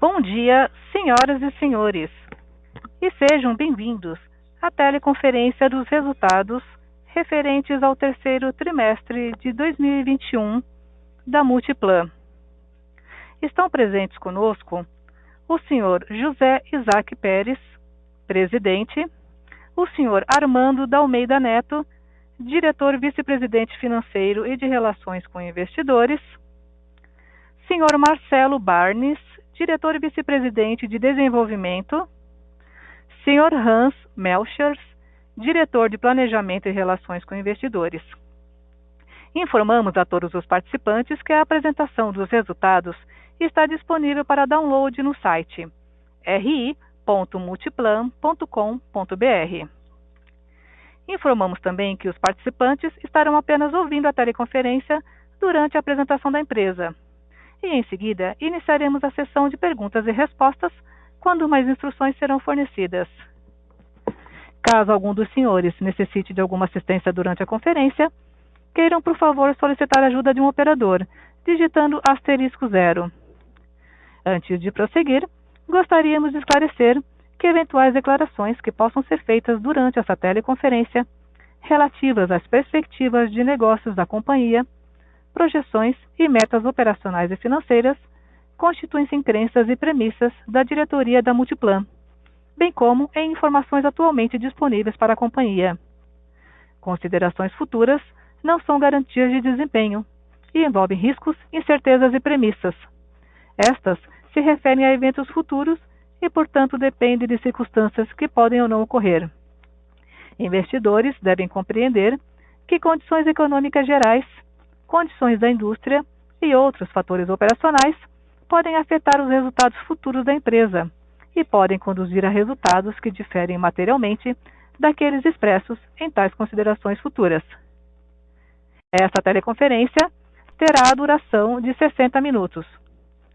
Bom dia, senhoras e senhores, e sejam bem-vindos à teleconferência dos resultados referentes ao terceiro trimestre de 2021 da Multiplan. Estão presentes conosco o senhor José Isaac Pérez, presidente, o senhor Armando da Almeida Neto, diretor vice-presidente financeiro e de relações com investidores, senhor Marcelo Barnes, diretor vice-presidente de desenvolvimento, senhor Hans Melchers, diretor de planejamento e relações com investidores. Informamos a todos os participantes que a apresentação dos resultados está disponível para download no site ri.multiplan.com.br. Informamos também que os participantes estarão apenas ouvindo a teleconferência durante a apresentação da empresa. E em seguida, iniciaremos a sessão de perguntas e respostas, quando mais instruções serão fornecidas. Caso algum dos senhores necessite de alguma assistência durante a conferência, queiram, por favor, solicitar a ajuda de um operador, digitando *0. Antes de prosseguir, gostaríamos de esclarecer que eventuais declarações que possam ser feitas durante essa teleconferência, relativas às perspectivas de negócios da companhia, projeções e metas operacionais e financeiras, constituem-se em crenças e premissas da diretoria da Multiplan, bem como em informações atualmente disponíveis para a companhia. Considerações futuras não são garantias de desempenho e envolvem riscos, incertezas e premissas. Estas se referem a eventos futuros e, portanto, dependem de circunstâncias que podem ou não ocorrer. Investidores devem compreender que condições econômicas gerais, condições da indústria e outros fatores operacionais podem afetar os resultados futuros da empresa e podem conduzir a resultados que diferem materialmente daqueles expressos em tais considerações futuras. Esta teleconferência terá a duração de 60 minutos.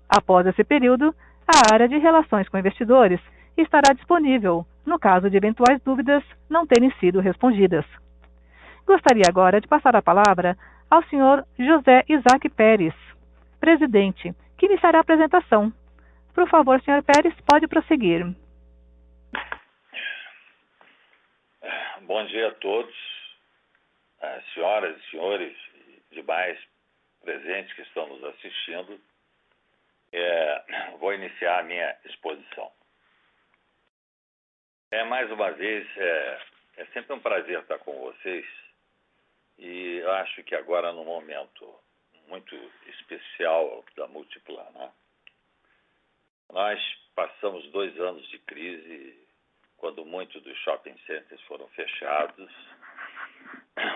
Após esse período, a área de relações com investidores estará disponível, no caso de eventuais dúvidas não terem sido respondidas. Gostaria agora de passar a palavra ao senhor José Isaac Pérez, presidente, que iniciará a apresentação. Por favor, senhor Pérez, pode prosseguir. Bom dia a todos, senhoras e senhores e demais presentes que estão nos assistindo. Vou iniciar a minha exposição. Mais uma vez, é sempre um prazer estar com vocês. E eu acho que agora, num momento muito especial da Multiplan, né? Nós passamos 2 anos de crise, quando muitos dos shopping centers foram fechados,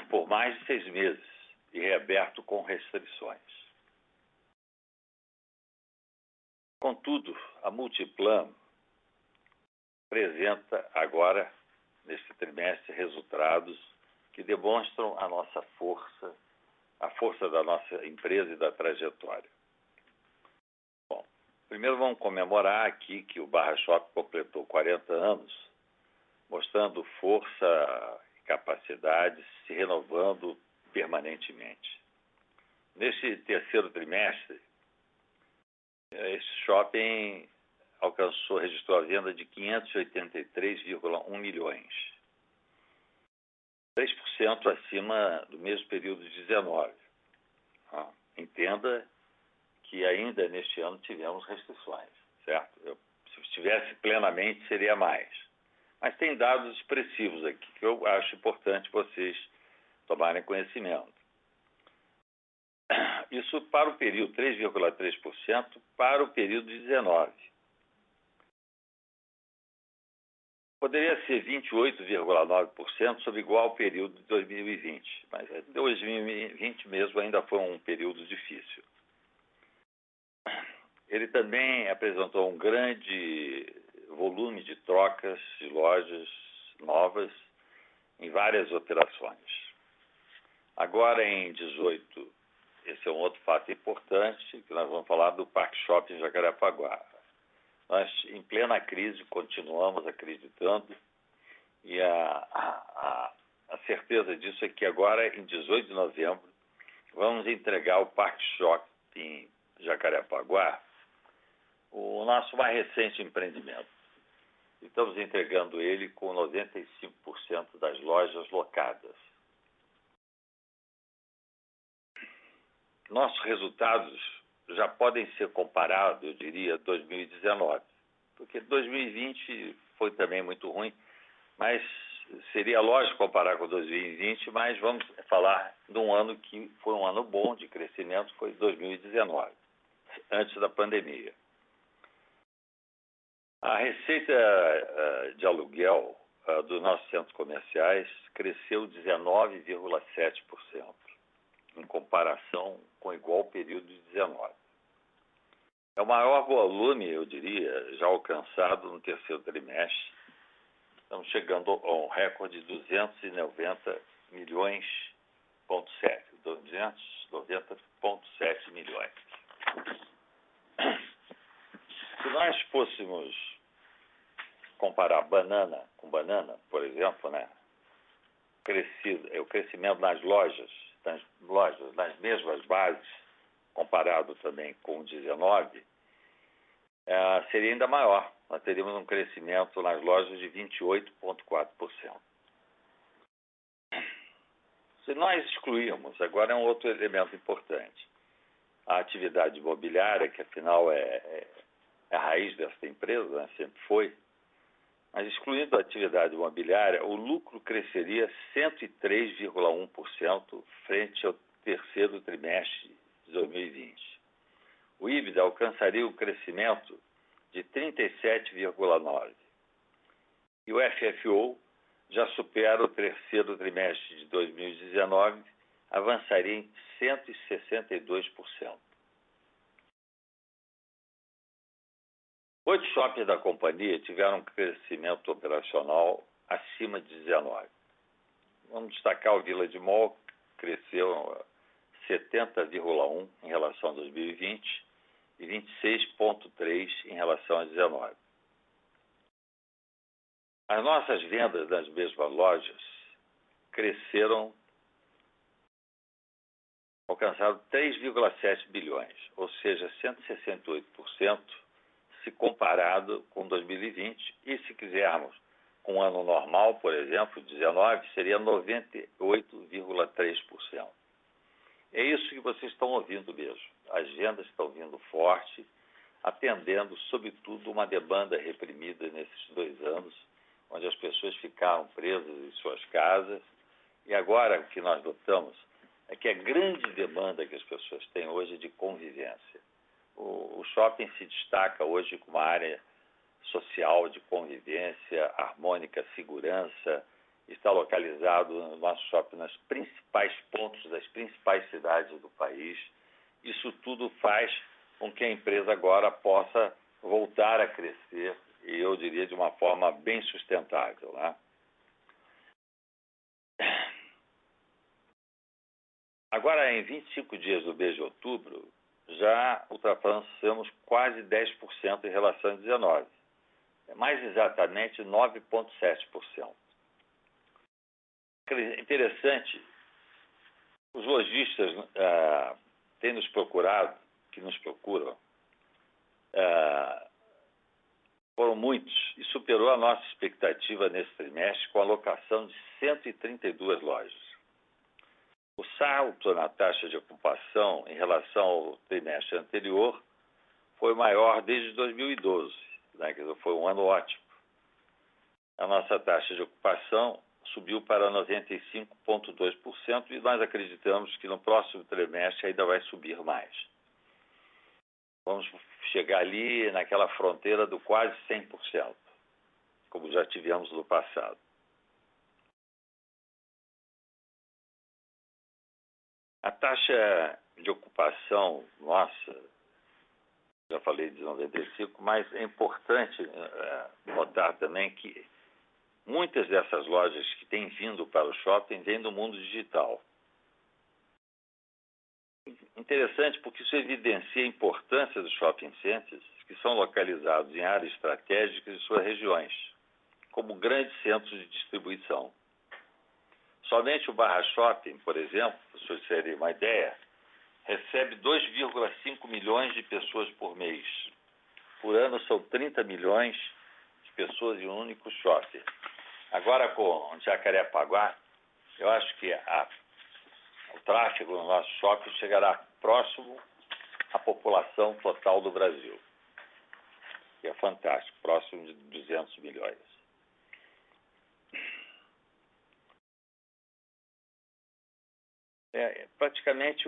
por mais de 6 meses, e reaberto com restrições. Contudo, a Multiplan apresenta agora, neste trimestre, resultados que demonstram a nossa força, a força da nossa empresa e da trajetória. Bom, primeiro vamos comemorar aqui que o Barra Shopping completou 40 anos, mostrando força e capacidade, se renovando permanentemente. Neste terceiro trimestre, esse shopping registrou a venda de 583,1 milhões. 3% acima do mesmo período de 19. Entenda que ainda neste ano tivemos restrições, certo? Se estivesse plenamente, seria mais. Mas tem dados expressivos aqui que eu acho importante vocês tomarem conhecimento. Isso para o período 3,3% para o período de 19. Poderia ser 28,9% sobre igual período de 2020, mas 2020 mesmo ainda foi um período difícil. Ele também apresentou um grande volume de trocas de lojas novas em várias operações. Agora, em 18, esse é um outro fato importante, que nós vamos falar do Parque Shopping Jacarepaguá. Nós, em plena crise, continuamos acreditando e a certeza disso é que agora, em 18 de novembro, vamos entregar o Parque Shopping Jacarepaguá o nosso mais recente empreendimento. Estamos entregando ele com 95% das lojas locadas. Nossos resultados já podem ser comparados, eu diria, 2019, porque 2020 foi também muito ruim, mas seria lógico comparar com 2020, mas vamos falar de um ano que foi um ano bom de crescimento, foi 2019, antes da pandemia. A receita de aluguel dos nossos centros comerciais cresceu 19,7%, em comparação com o igual período de 19. É o maior volume, eu diria, já alcançado no terceiro trimestre. Estamos chegando a um recorde de 290,7 milhões. 290,7 milhões. Se nós fôssemos comparar banana com banana, por exemplo, né? O crescimento nas lojas, nas mesmas bases, comparado também com o 19, seria ainda maior. Nós teríamos um crescimento nas lojas de 28,4%. Se nós excluirmos, agora é um outro elemento importante, a atividade imobiliária, que afinal é a raiz dessa empresa, né? Sempre foi, mas excluindo a atividade imobiliária, o lucro cresceria 103,1% frente ao terceiro trimestre de 2020. O EBITDA alcançaria um crescimento de 37,9%. E o FFO já supera o terceiro trimestre de 2019, avançaria em 162%. Oito shoppings da companhia tiveram um crescimento operacional acima de 19%. Vamos destacar o Village Mall, que cresceu 70,1% em relação a 2020 e 26,3% em relação a 19%. As nossas vendas nas mesmas lojas cresceram, alcançaram 3,7 bilhões, ou seja, 168%, se comparado com 2020, e se quisermos com um ano normal, por exemplo, 19, seria 98,3%. É isso que vocês estão ouvindo mesmo. As vendas estão vindo forte, atendendo, sobretudo, uma demanda reprimida nesses 2 anos, onde as pessoas ficaram presas em suas casas. E agora o que nós notamos é que a grande demanda que as pessoas têm hoje é de convivência. O shopping se destaca hoje como uma área social de convivência, harmônica, segurança. Está localizado no nosso shopping nos principais pontos das principais cidades do país. Isso tudo faz com que a empresa agora possa voltar a crescer, e eu diria de uma forma bem sustentável, né? Agora, em 25 dias do mês de outubro, já ultrapassamos quase 10% em relação a 19. Mais exatamente 9,7%. Interessante, os lojistas têm nos procurado, que nos procuram, foram muitos e superou a nossa expectativa nesse trimestre com a locação de 132 lojas. O salto na taxa de ocupação em relação ao trimestre anterior foi maior desde 2012, né? Foi um ano ótimo. A nossa taxa de ocupação subiu para 95,2% e nós acreditamos que no próximo trimestre ainda vai subir mais. Vamos chegar ali naquela fronteira do quase 100%, como já tivemos no passado. A taxa de ocupação nossa, já falei de 95%, mas é importante notar também que muitas dessas lojas que têm vindo para o shopping vêm do mundo digital. Interessante porque isso evidencia a importância dos shopping centers, que são localizados em áreas estratégicas de suas regiões, como grandes centros de distribuição. Somente o Barra Shopping, por exemplo, para vocês terem uma ideia, recebe 2,5 milhões de pessoas por mês. por ano são 30 milhões de pessoas em um único shopping. Agora, com Jacarepaguá, eu acho que o tráfego no nosso shopping chegará próximo à população total do Brasil, que é fantástico, próximo de 200 milhões. Praticamente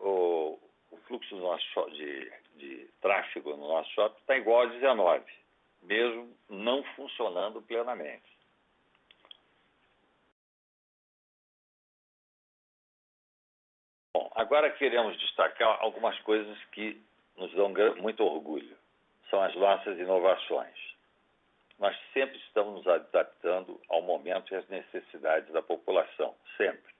o fluxo do nosso de tráfego no nosso shopping está igual a 19, mesmo não funcionando plenamente. Bom, agora queremos destacar algumas coisas que nos dão muito orgulho. São as nossas inovações. Nós sempre estamos nos adaptando ao momento e às necessidades da população, sempre.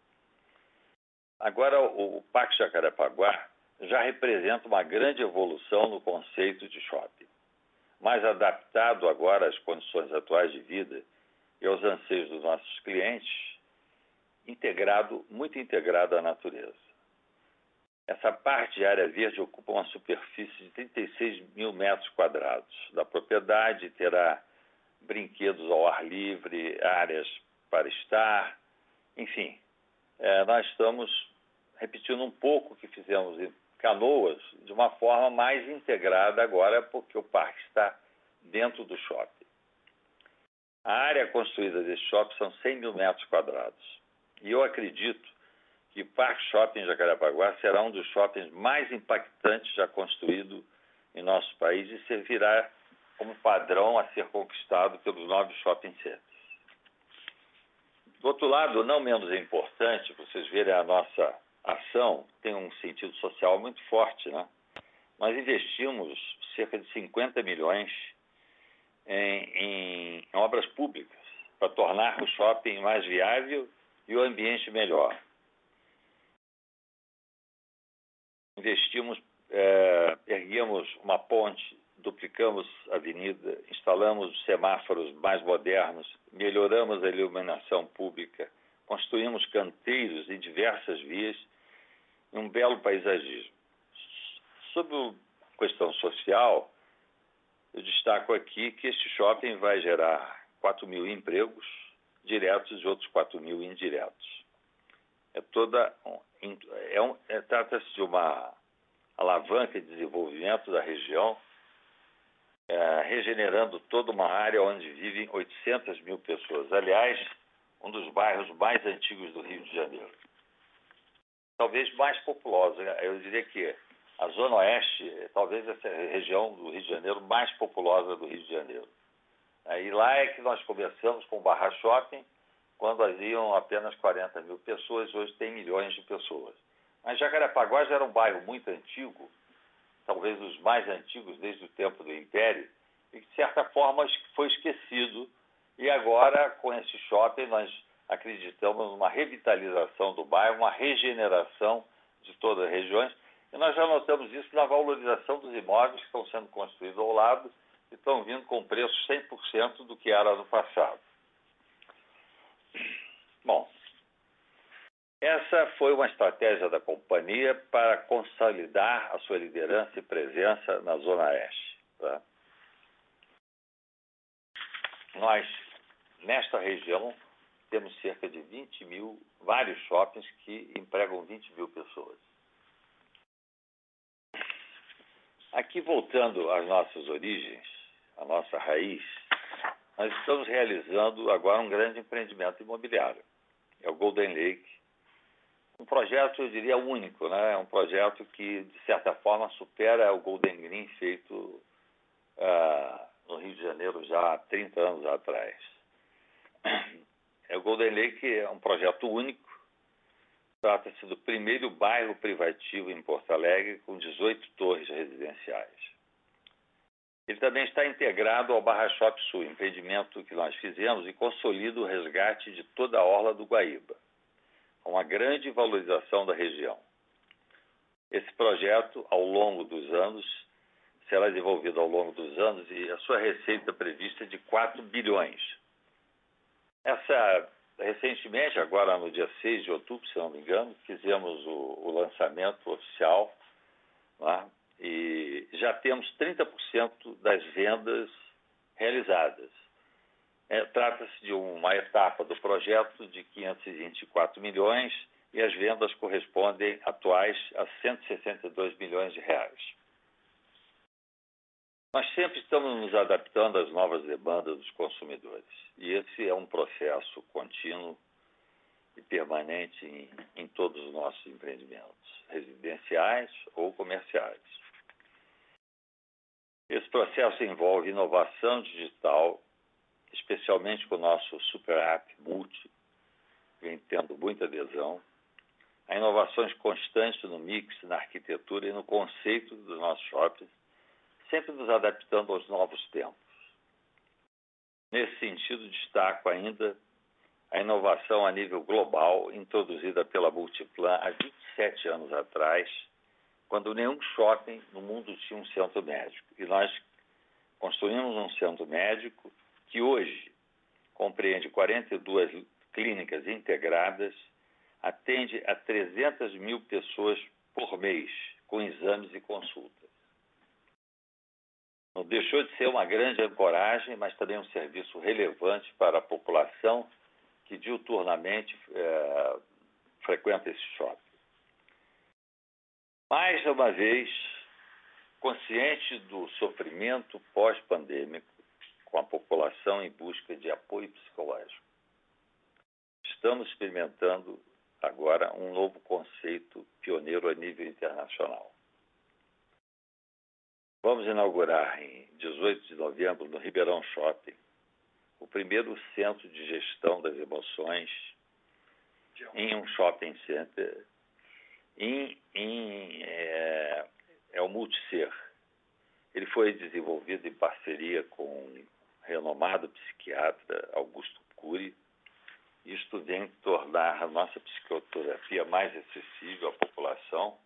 Agora, o Parque Jacarepaguá já representa uma grande evolução no conceito de shopping, mais adaptado agora às condições atuais de vida e aos anseios dos nossos clientes, muito integrado à natureza. Essa parte de área verde ocupa uma superfície de 36 mil metros quadrados da propriedade, terá brinquedos ao ar livre, áreas para estar, enfim. Nós estamos repetindo um pouco o que fizemos em Canoas, de uma forma mais integrada agora, porque o parque está dentro do shopping. A área construída desse shopping são 100 mil metros quadrados. E eu acredito que o Parque Shopping Jacarepaguá será um dos shoppings mais impactantes já construído em nosso país e servirá como padrão a ser conquistado pelos novos shopping centers. Do outro lado, não menos importante, vocês verem a nossa ação, tem um sentido social muito forte, né? Nós investimos cerca de 50 milhões em obras públicas para tornar o shopping mais viável e o ambiente melhor. Erguemos uma ponte, duplicamos a avenida, instalamos semáforos mais modernos, melhoramos a iluminação pública, construímos canteiros em diversas vias e um belo paisagismo. Sobre a questão social, eu destaco aqui que este shopping vai gerar 4 mil empregos diretos e outros 4 mil indiretos. Trata-se de uma alavanca de desenvolvimento da região, regenerando toda uma área onde vivem 800 mil pessoas. Aliás, um dos bairros mais antigos do Rio de Janeiro. Talvez mais populosa. Eu diria que a Zona Oeste, talvez essa região do Rio de Janeiro mais populosa do Rio de Janeiro. E lá é que nós começamos com o Barra Shopping, quando haviam apenas 40 mil pessoas, hoje tem milhões de pessoas. Mas Jacarepaguá já era um bairro muito antigo, talvez os mais antigos desde o tempo do Império, e que de certa forma foi esquecido. E agora, com esse shopping, nós acreditamos numa revitalização do bairro, uma regeneração de todas as regiões, e nós já notamos isso na valorização dos imóveis que estão sendo construídos ao lado e estão vindo com preços 100% do que era no passado. Bom, essa foi uma estratégia da companhia para consolidar a sua liderança e presença na Zona Oeste. Tá? Nós, nesta região, temos cerca de 20 mil, vários shoppings que empregam 20 mil pessoas. Aqui, voltando às nossas origens, à nossa raiz, nós estamos realizando agora um grande empreendimento imobiliário. É o Golden Lake. Um projeto, eu diria, único, né? É um projeto que, de certa forma, supera o Golden Green feito no Rio de Janeiro já há 30 anos atrás. O Golden Lake é um projeto único. Trata-se do primeiro bairro privativo em Porto Alegre com 18 torres residenciais. Ele também está integrado ao Barra Shop Sul, empreendimento que nós fizemos e consolida o resgate de toda a orla do Guaíba, com uma grande valorização da região. Esse projeto, ao longo dos anos, será desenvolvido ao longo dos anos e a sua receita prevista é de 4 bilhões. Recentemente, agora no dia 6 de outubro, se não me engano, fizemos o lançamento oficial, né? e já temos 30% das vendas realizadas. Trata-se de uma etapa do projeto de 524 milhões e as vendas correspondem atuais a 162 milhões de reais. Nós sempre estamos nos adaptando às novas demandas dos consumidores e esse é um processo contínuo e permanente em todos os nossos empreendimentos, residenciais ou comerciais. Esse processo envolve inovação digital, especialmente com o nosso Super App Multi, que vem tendo muita adesão, a inovações constantes no mix, na arquitetura e no conceito dos nossos shoppings, sempre nos adaptando aos novos tempos. Nesse sentido, destaco ainda a inovação a nível global, introduzida pela Multiplan há 27 anos atrás, quando nenhum shopping no mundo tinha um centro médico. E nós construímos um centro médico que hoje compreende 42 clínicas integradas, atende a 300 mil pessoas por mês, com exames e consultas. Não deixou de ser uma grande ancoragem, mas também um serviço relevante para a população que diuturnamente frequenta esse shopping. Mais uma vez, consciente do sofrimento pós-pandêmico, com a população em busca de apoio psicológico, estamos experimentando agora um novo conceito pioneiro a nível internacional. Vamos inaugurar em 18 de novembro, no Ribeirão Shopping, o primeiro centro de gestão das emoções em um shopping center. É o Multiser. Ele foi desenvolvido em parceria com o renomado psiquiatra Augusto Cury, e isto vem tornar a nossa psicoterapia mais acessível à população,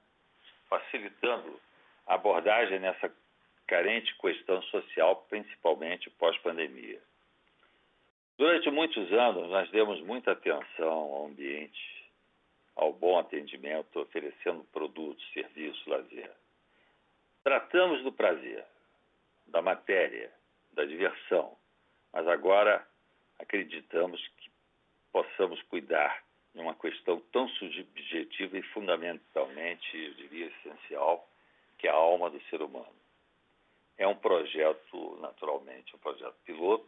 facilitando a abordagem nessa carente questão social, principalmente pós-pandemia. Durante muitos anos, nós demos muita atenção ao ambiente, ao bom atendimento, oferecendo produtos, serviços, lazer. Tratamos do prazer, da matéria, da diversão, mas agora acreditamos que possamos cuidar de uma questão tão subjetiva e fundamentalmente, eu diria, essencial, que é a alma do ser humano. É um projeto, naturalmente, um projeto piloto,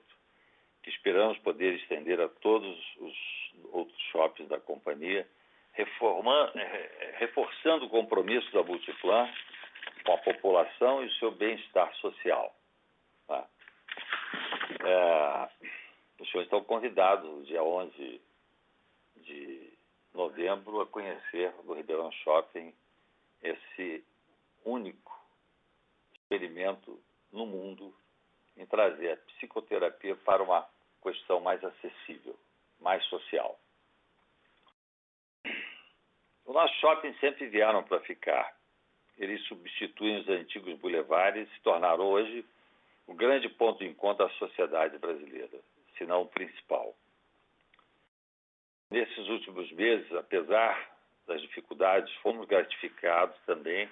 que esperamos poder estender a todos os outros shoppings da companhia, reforçando o compromisso da Multiplan com a população e o seu bem-estar social. Tá? Os senhores estão convidados, dia 11 de novembro, a conhecer no Ribeirão Shopping esse único experimento no mundo em trazer a psicoterapia para uma questão mais acessível, mais social. Os nossos shoppings sempre vieram para ficar. Eles substituem os antigos bulevares e se tornaram hoje o grande ponto de encontro da sociedade brasileira, se não o principal. Nesses últimos meses, apesar das dificuldades, fomos gratificados também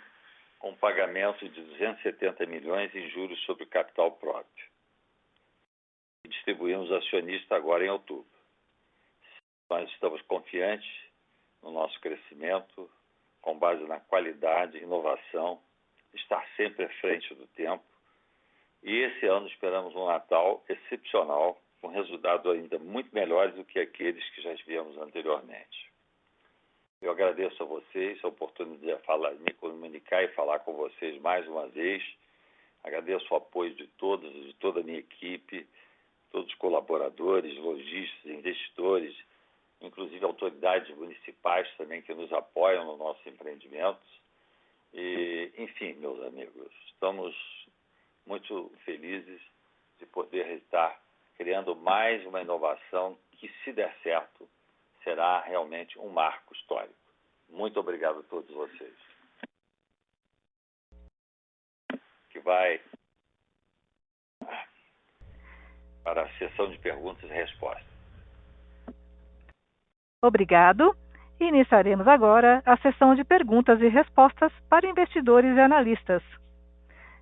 com o pagamento de 270 milhões em juros sobre o capital próprio. E distribuímos acionista agora em outubro. Nós estamos confiantes no nosso crescimento, com base na qualidade, inovação, estar sempre à frente do tempo. E esse ano esperamos um Natal excepcional, com resultados ainda muito melhores do que aqueles que já tivemos anteriormente. Eu agradeço a vocês a oportunidade de me comunicar e falar com vocês mais uma vez. Agradeço o apoio de todos, de toda a minha equipe, todos os colaboradores, lojistas, investidores, inclusive autoridades municipais também que nos apoiam nos nossos empreendimentos. E, enfim, meus amigos, estamos muito felizes de poder estar criando mais uma inovação que, se der certo, será realmente um marco histórico. Muito obrigado a todos vocês. Que vai para a sessão de perguntas e respostas. Obrigado. Iniciaremos agora a sessão de perguntas e respostas para investidores e analistas.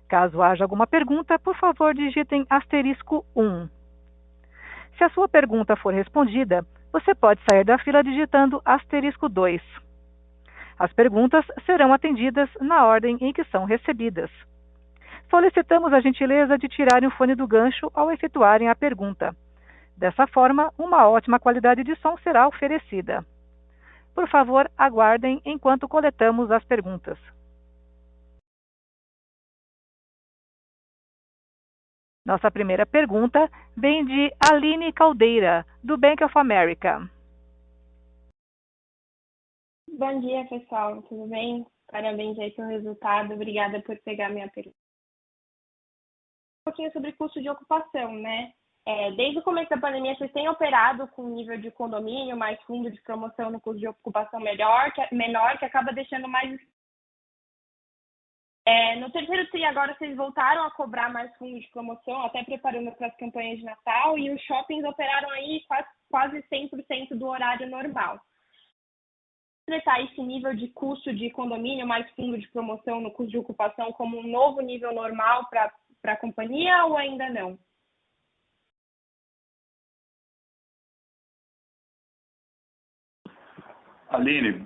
Caso haja alguma pergunta, por favor digitem *1. Se a sua pergunta for respondida, você pode sair da fila digitando *2. As perguntas serão atendidas na ordem em que são recebidas. Solicitamos a gentileza de tirarem o fone do gancho ao efetuarem a pergunta. Dessa forma, uma ótima qualidade de som será oferecida. Por favor, aguardem enquanto coletamos as perguntas. Nossa primeira pergunta vem de Aline Caldeira, do Bank of America. Bom dia, pessoal. Tudo bem? Parabéns aí pelo resultado. Obrigada por pegar minha pergunta. Um pouquinho sobre custo de ocupação, né? Desde o começo da pandemia, vocês têm operado com nível de condomínio, mais fundo de promoção no custo de ocupação menor, que acaba deixando mais... No terceiro TRI, agora vocês voltaram a cobrar mais fundo de promoção, até preparando para as campanhas de Natal, e os shoppings operaram aí quase 100% do horário normal. Tratar esse nível de custo de condomínio, mais fundo de promoção no custo de ocupação como um novo nível normal para a companhia ou ainda não? Aline,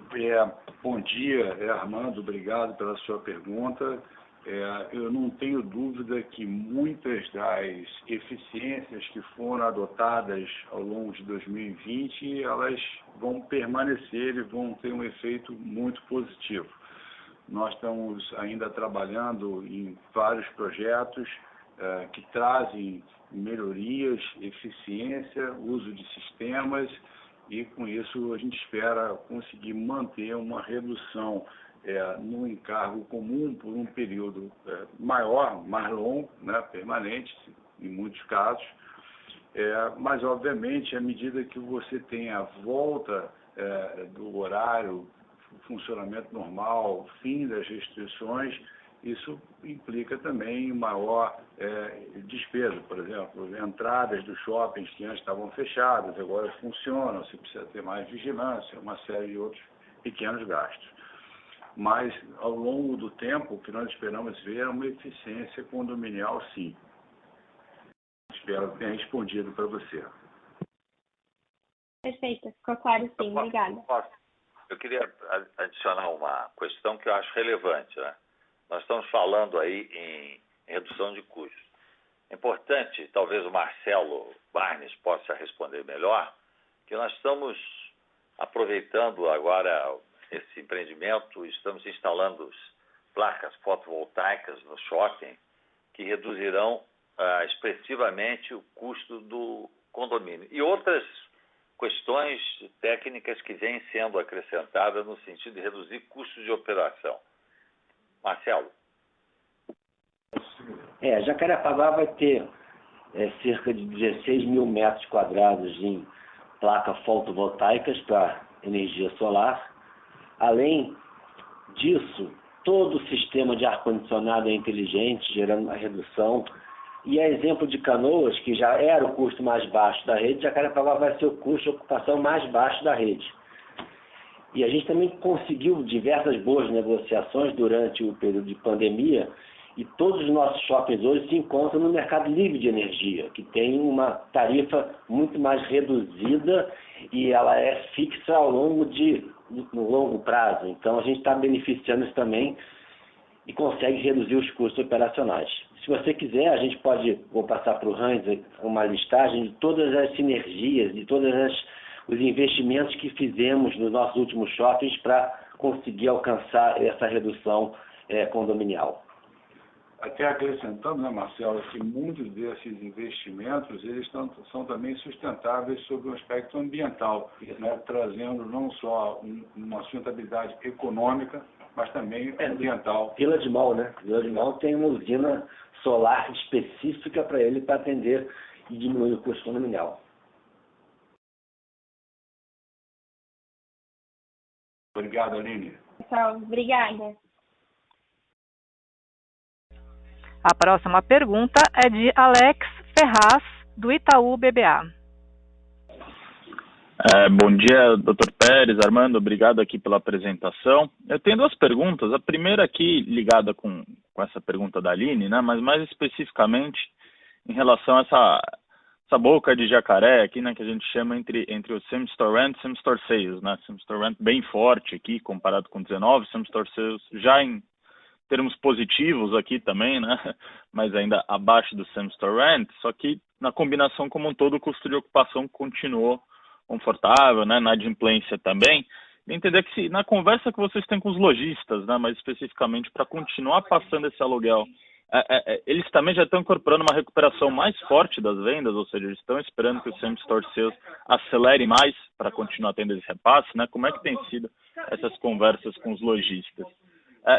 bom dia, Armando, obrigado pela sua pergunta. Eu não tenho dúvida que muitas das eficiências que foram adotadas ao longo de 2020, elas vão permanecer e vão ter um efeito muito positivo. Nós estamos ainda trabalhando em vários projetos que trazem melhorias, eficiência, uso de sistemas, e com isso a gente espera conseguir manter uma redução no encargo comum por um período maior, mais longo, né, permanente, em muitos casos. Mas, obviamente, à medida que você tem a volta do horário, funcionamento normal, fim das restrições, isso implica também maior despesa. Por exemplo, entradas dos shoppings que antes estavam fechadas, agora funcionam, você precisa ter mais vigilância, uma série de outros pequenos gastos. Mas, ao longo do tempo, o que nós esperamos ver é uma eficiência condominial, sim. Espero que tenha respondido para você. Perfeito, ficou claro sim, obrigada. Eu queria adicionar uma questão que eu acho relevante, né? Nós estamos falando aí em redução de custos. É importante, talvez o Marcelo Barnes possa responder melhor, que nós estamos aproveitando agora esse empreendimento, estamos instalando placas fotovoltaicas no shopping que reduzirão expressivamente o custo do condomínio. E outras questões técnicas que vêm sendo acrescentadas no sentido de reduzir custos de operação. Marcelo. Jacarepaguá vai ter cerca de 16 mil metros quadrados em placas fotovoltaicas para energia solar. Além disso, todo o sistema de ar-condicionado é inteligente, gerando uma redução. E a exemplo de Canoas, que já era o custo mais baixo da rede, Jacarepaguá vai ser o custo de ocupação mais baixo da rede. E a gente também conseguiu diversas boas negociações durante o período de pandemia, e todos os nossos shoppings hoje se encontram no mercado livre de energia, que tem uma tarifa muito mais reduzida e ela é fixa no longo prazo. Então a gente está beneficiando isso também e consegue reduzir os custos operacionais. Se você quiser, vou passar para o Hans uma listagem de todas as sinergias, de todos os investimentos que fizemos nos nossos últimos shoppings para conseguir alcançar essa redução condominial. Até acrescentando, né, Marcelo, que muitos desses investimentos eles são também sustentáveis sob o aspecto ambiental, né, trazendo não só uma sustentabilidade econômica, mas também ambiental. Village Mall, né? Village Mall tem uma usina solar específica para ele, para atender e diminuir o custo condominial. Obrigado, Aline. Pessoal, obrigada. A próxima pergunta é de Alex Ferraz, do Itaú BBA. Bom dia, Dr. Pérez, Armando, obrigado aqui pela apresentação. Eu tenho duas perguntas. A primeira aqui ligada com essa pergunta da Aline, né, mas mais especificamente em relação a essa boca de jacaré aqui, né, que a gente chama entre o same-store rent e same-store sales, né, same-store rent bem forte aqui comparado com 19, same-store sales já em termos positivos aqui também, né, mas ainda abaixo do same-store rent, só que na combinação como um todo o custo de ocupação continuou confortável, né, na adimplência também, e entender que se, na conversa que vocês têm com os lojistas, né, mais especificamente para continuar passando esse aluguel, eles também já estão incorporando uma recuperação mais forte das vendas, ou seja, eles estão esperando que o same-store sales acelere mais para continuar tendo esse repasse, né? Como é que tem sido essas conversas com os lojistas?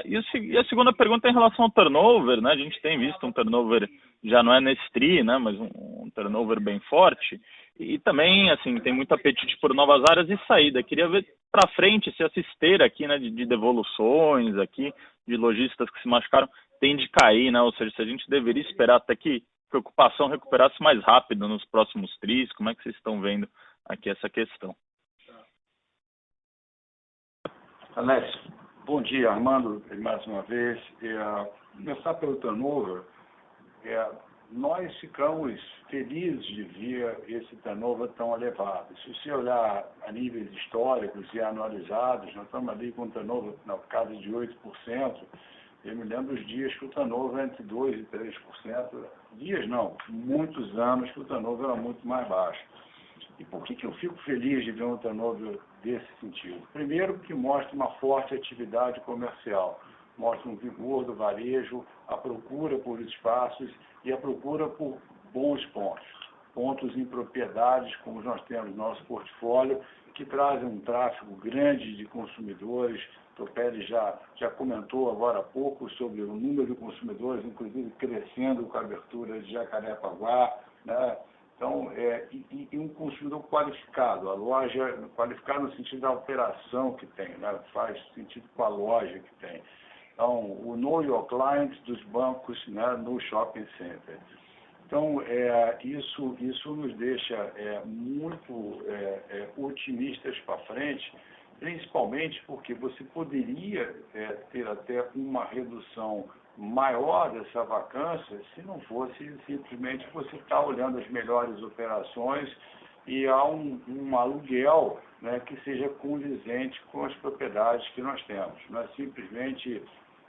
E a segunda pergunta é em relação ao turnover, né? A gente tem visto um turnover, já não é nesse TRI, né? Mas um turnover bem forte. E também, assim, tem muito apetite por novas áreas e saída. Queria ver para frente se essa esteira aqui, né, de devoluções aqui, de lojistas que se machucaram, tende a cair, né? Ou seja, se a gente deveria esperar até que a ocupação recuperasse mais rápido nos próximos TRIs, como é que vocês estão vendo aqui essa questão? Alex, bom dia, Armando, mais uma vez. Começar pelo turnover, nós ficamos felizes de ver esse turnover tão elevado. Se você olhar a níveis históricos e anualizados, nós estamos ali com um turnover na casa de 8%. Eu me lembro os dias que o turnover era entre 2% e 3%. Dias não, muitos anos que o turnover era muito mais baixo. E por que eu fico feliz de ver um turnover desse sentido? Primeiro, porque mostra uma forte atividade comercial, mostra um vigor do varejo, a procura por espaços e a procura por bons pontos em propriedades, como nós temos no nosso portfólio, que trazem um tráfego grande de consumidores. O Pérez já comentou agora há pouco sobre o número de consumidores, inclusive crescendo com a abertura de Jacarepaguá, né? Então, e um consumidor qualificado, a loja qualificada no sentido da operação que tem, né? Faz sentido com a loja que tem. Então, o Know Your Client dos bancos, né, no shopping center. Então, isso nos deixa muito otimistas para frente, principalmente porque você poderia ter até uma redução maior dessa vacância se não fosse simplesmente você estar olhando as melhores operações e há um aluguel, né, que seja condizente com as propriedades que nós temos. Não é simplesmente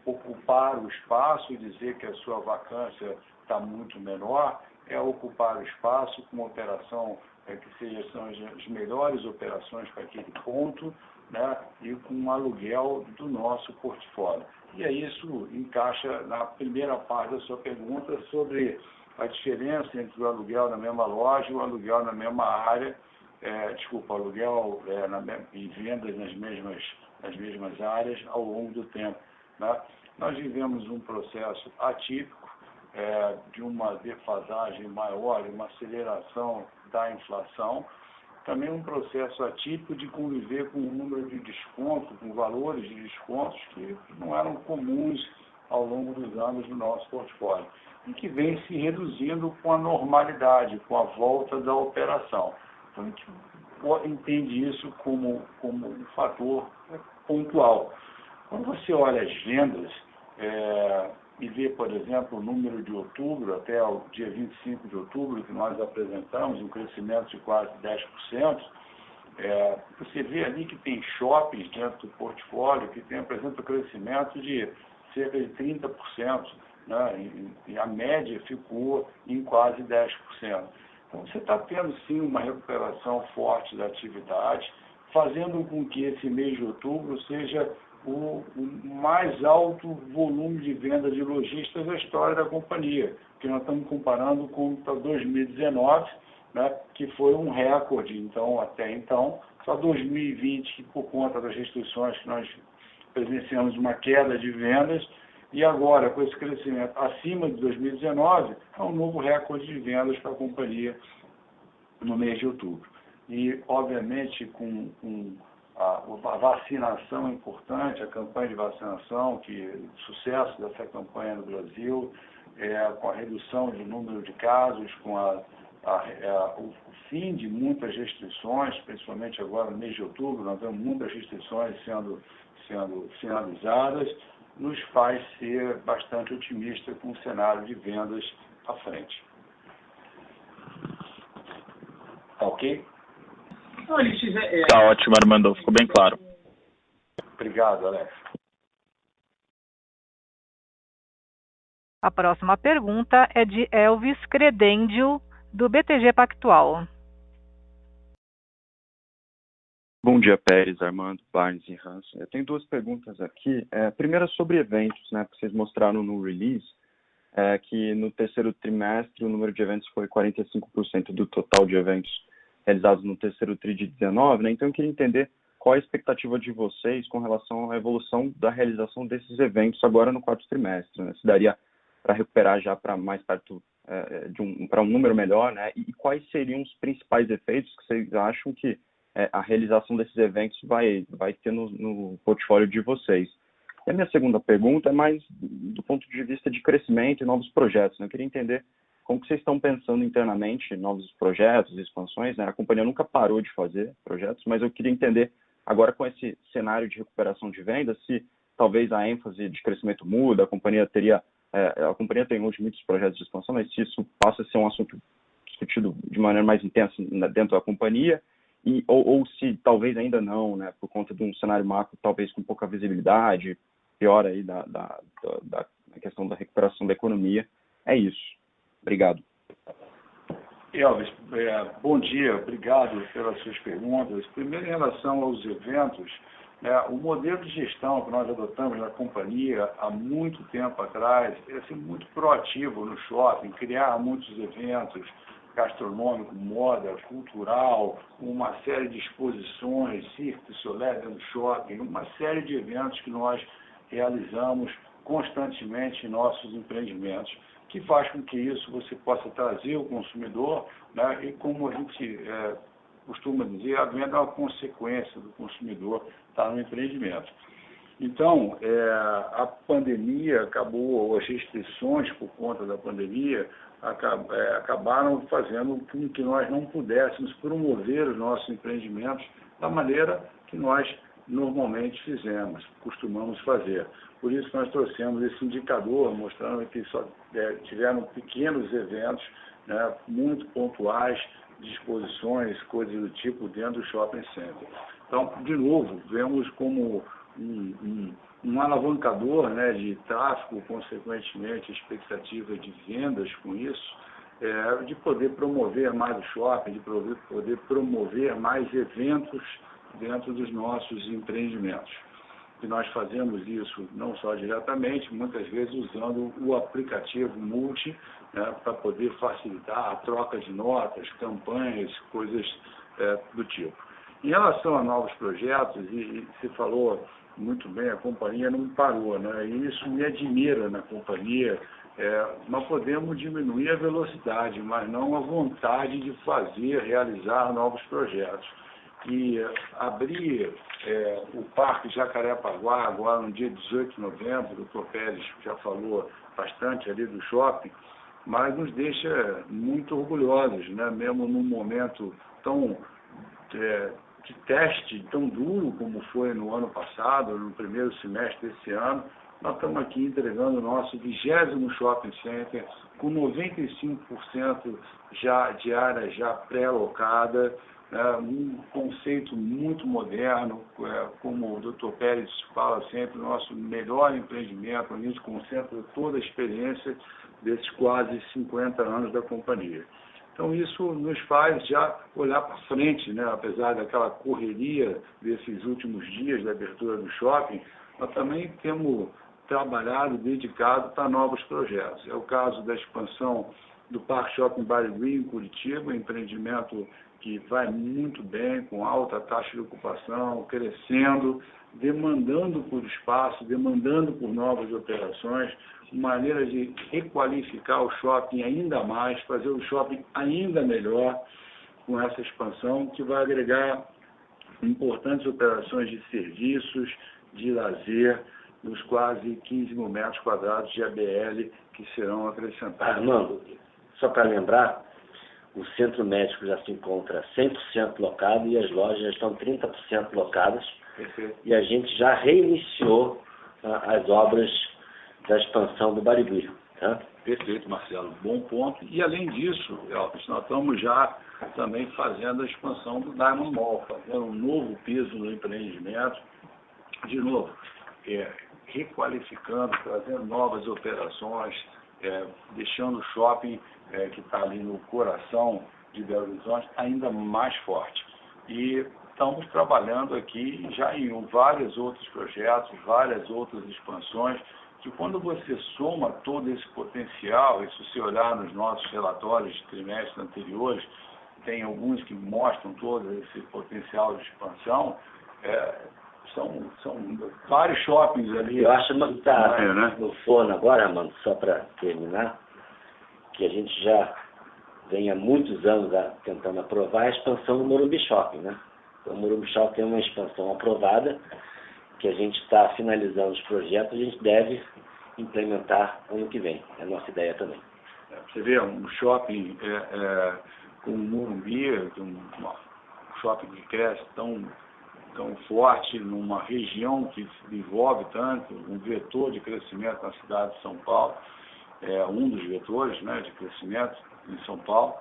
ocupar o espaço e dizer que a sua vacância está muito menor, é ocupar o espaço com uma operação que são as melhores operações para aquele ponto, né, e com um aluguel do nosso portfólio. E aí isso encaixa na primeira parte da sua pergunta sobre a diferença entre o aluguel na mesma loja e o aluguel na mesma área, aluguel e vendas nas mesmas áreas ao longo do tempo, né? Nós vivemos um processo atípico, de uma defasagem maior, uma aceleração da inflação, também um processo atípico de conviver com um número de descontos, com valores de descontos que não eram comuns ao longo dos anos no nosso portfólio e que vem se reduzindo com a normalidade, com a volta da operação. Então, a gente entende isso como um fator pontual. Quando você olha as vendas e vê, por exemplo, o número de outubro até o dia 25 de outubro, que nós apresentamos, um crescimento de quase 10%, você vê ali que tem shoppings dentro do portfólio que apresentam crescimento de cerca de 30%, né? E a média ficou em quase 10%. Então, você está tendo, sim, uma recuperação forte da atividade, fazendo com que esse mês de outubro seja o mais alto volume de venda de lojistas da história da companhia, que nós estamos comparando com 2019, né, que foi um recorde. Então, até então, só 2020, que por conta das restrições que nós presenciamos uma queda de vendas, e agora, com esse crescimento acima de 2019, é um novo recorde de vendas para a companhia no mês de outubro. E, obviamente, com a vacinação importante, a campanha de vacinação, o sucesso dessa campanha no Brasil, com a redução do número de casos, com a o fim de muitas restrições, principalmente agora no mês de outubro, nós vemos muitas restrições sendo finalizadas, nos faz ser bastante otimista com o cenário de vendas à frente. Tá ok? Tá ótimo, Armando. Ficou bem claro. Obrigado, Alex. A próxima pergunta é de Elvis Credendio, do BTG Pactual. Bom dia, Pérez, Armando, Barnes e Hans. Eu tenho duas perguntas aqui. A primeira sobre eventos, né? Porque vocês mostraram no release que no terceiro trimestre o número de eventos foi 45% do total de eventos realizados no terceiro tri de 19, né? Então eu queria entender qual a expectativa de vocês com relação à evolução da realização desses eventos agora no quarto trimestre, né? Se daria para recuperar já para mais perto para um número melhor, né? E quais seriam os principais efeitos que vocês acham que a realização desses eventos vai ter no portfólio de vocês? E a minha segunda pergunta é mais do ponto de vista de crescimento e novos projetos, né? Eu queria entender como que vocês estão pensando internamente em novos projetos, expansões, né? A companhia nunca parou de fazer projetos, mas eu queria entender agora com esse cenário de recuperação de vendas, se talvez a ênfase de crescimento muda, a companhia tem hoje muitos projetos de expansão, mas se isso passa a ser um assunto discutido de maneira mais intensa dentro da companhia, ou se talvez ainda não, né, por conta de um cenário macro talvez com pouca visibilidade, pior aí da questão da recuperação da economia. É isso. Obrigado. Elvis, bom dia, obrigado pelas suas perguntas. Primeiro, em relação aos eventos, o modelo de gestão que nós adotamos na companhia há muito tempo atrás é ser muito proativo no shopping, criar muitos eventos gastronômico, moda, cultural, uma série de exposições, circo, solé dentro do shopping, uma série de eventos que nós realizamos constantemente em nossos empreendimentos, que faz com que isso você possa trazer o consumidor, né, e como a gente costuma dizer, a venda é uma consequência do consumidor estar no empreendimento. Então, a pandemia acabou, as restrições por conta da pandemia acabaram fazendo com que nós não pudéssemos promover os nossos empreendimentos da maneira que nós normalmente costumamos fazer. Por isso nós trouxemos esse indicador, mostrando que só tiveram pequenos eventos, né, muito pontuais, de exposições, coisas do tipo, dentro do shopping center. Então, de novo, vemos como um alavancador, né, de tráfego, consequentemente, expectativa de vendas com isso, de poder promover mais o shopping, de poder promover mais eventos dentro dos nossos empreendimentos. E nós fazemos isso não só diretamente, muitas vezes usando o aplicativo Multi, né, para poder facilitar a troca de notas, campanhas, coisas do tipo. Em relação a novos projetos, e você falou muito bem, a companhia não parou, né? E isso me admira na companhia. Nós podemos diminuir a velocidade, mas não a vontade de realizar novos projetos. E abrir o Parque Jacarepaguá, agora no dia 18 de novembro, o Dr. Pérez já falou bastante ali do shopping, mas nos deixa muito orgulhosos, né? Mesmo num momento tão de teste tão duro como foi no ano passado, no primeiro semestre desse ano, nós estamos aqui entregando o nosso 20º shopping center com 95% de área já pré-alocada, um conceito muito moderno, como o Dr. Pérez fala sempre, o nosso melhor empreendimento, onde a gente concentra toda a experiência desses quase 50 anos da companhia. Então, isso nos faz já olhar para frente, né? Apesar daquela correria desses últimos dias da abertura do shopping, nós também temos trabalhado, dedicado para novos projetos. É o caso da expansão do Parque Shopping Vale Green, em Curitiba, um empreendimento que vai muito bem, com alta taxa de ocupação, crescendo, demandando por espaço, demandando por novas operações, maneira de requalificar o shopping ainda mais, fazer o shopping ainda melhor com essa expansão, que vai agregar importantes operações de serviços, de lazer, nos quase 15 mil metros quadrados de ABL que serão acrescentados. Armando, só para lembrar, o centro médico já se encontra 100% locado e as lojas já estão 30% locadas. Perfeito. E a gente já reiniciou as obras da expansão do Barigui. Tá? Perfeito, Marcelo. Bom ponto. E, além disso, Elvis, nós estamos já também fazendo a expansão do Diamond Mall, fazendo um novo piso no empreendimento. De novo, requalificando, trazendo novas operações, deixando o shopping que está ali no coração de Belo Horizonte ainda mais forte. E estamos trabalhando aqui já em vários outros projetos, várias outras expansões, que quando você soma todo esse potencial, e se você olhar nos nossos relatórios de trimestres anteriores, tem alguns que mostram todo esse potencial de expansão, são vários shoppings ali. Eu acho que está né? no forno agora, mano, só para terminar, que a gente já vem há muitos anos tentando aprovar a expansão do Morumbi Shopping, né? Então, o Morumbi Shopping tem uma expansão aprovada, que a gente está finalizando os projetos, a gente deve implementar ano que vem. É a nossa ideia também. Você vê um shopping com o Morumbi, um shopping que cresce tão forte, numa região que se envolve tanto, um vetor de crescimento na cidade de São Paulo, um dos vetores, né, de crescimento em São Paulo,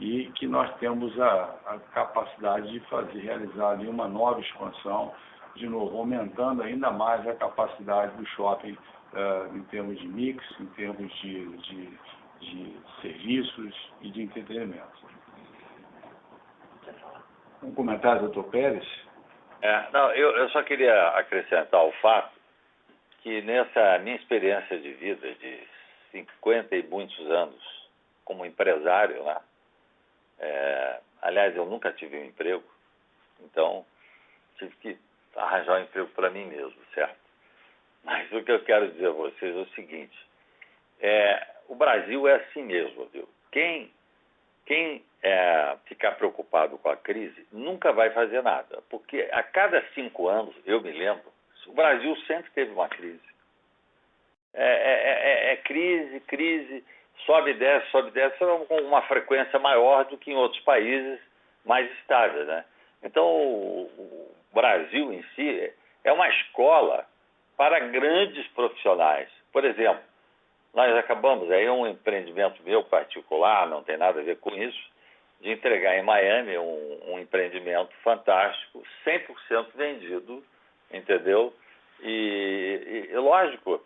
e que nós temos a capacidade de realizar ali uma nova expansão, de novo, aumentando ainda mais a capacidade do shopping em termos de mix, em termos de serviços e de entretenimento. Um comentário, doutor Pérez? Não, eu só queria acrescentar o fato que nessa minha experiência de vida de 50 e muitos anos como empresário, né? Aliás, eu nunca tive um emprego, então tive que arranjar um emprego para mim mesmo, certo? Mas o que eu quero dizer a vocês é o seguinte, o Brasil é assim mesmo, viu? Quem ficar preocupado com a crise nunca vai fazer nada, porque a cada 5 anos, eu me lembro, o Brasil sempre teve uma crise. Crise, sobe e desce, com uma frequência maior do que em outros países mais estáveis, né? Então, o Brasil em si é uma escola para grandes profissionais. Por exemplo, nós acabamos aí um empreendimento meu particular, não tem nada a ver com isso, de entregar em Miami um empreendimento fantástico, 100% vendido, entendeu? E lógico,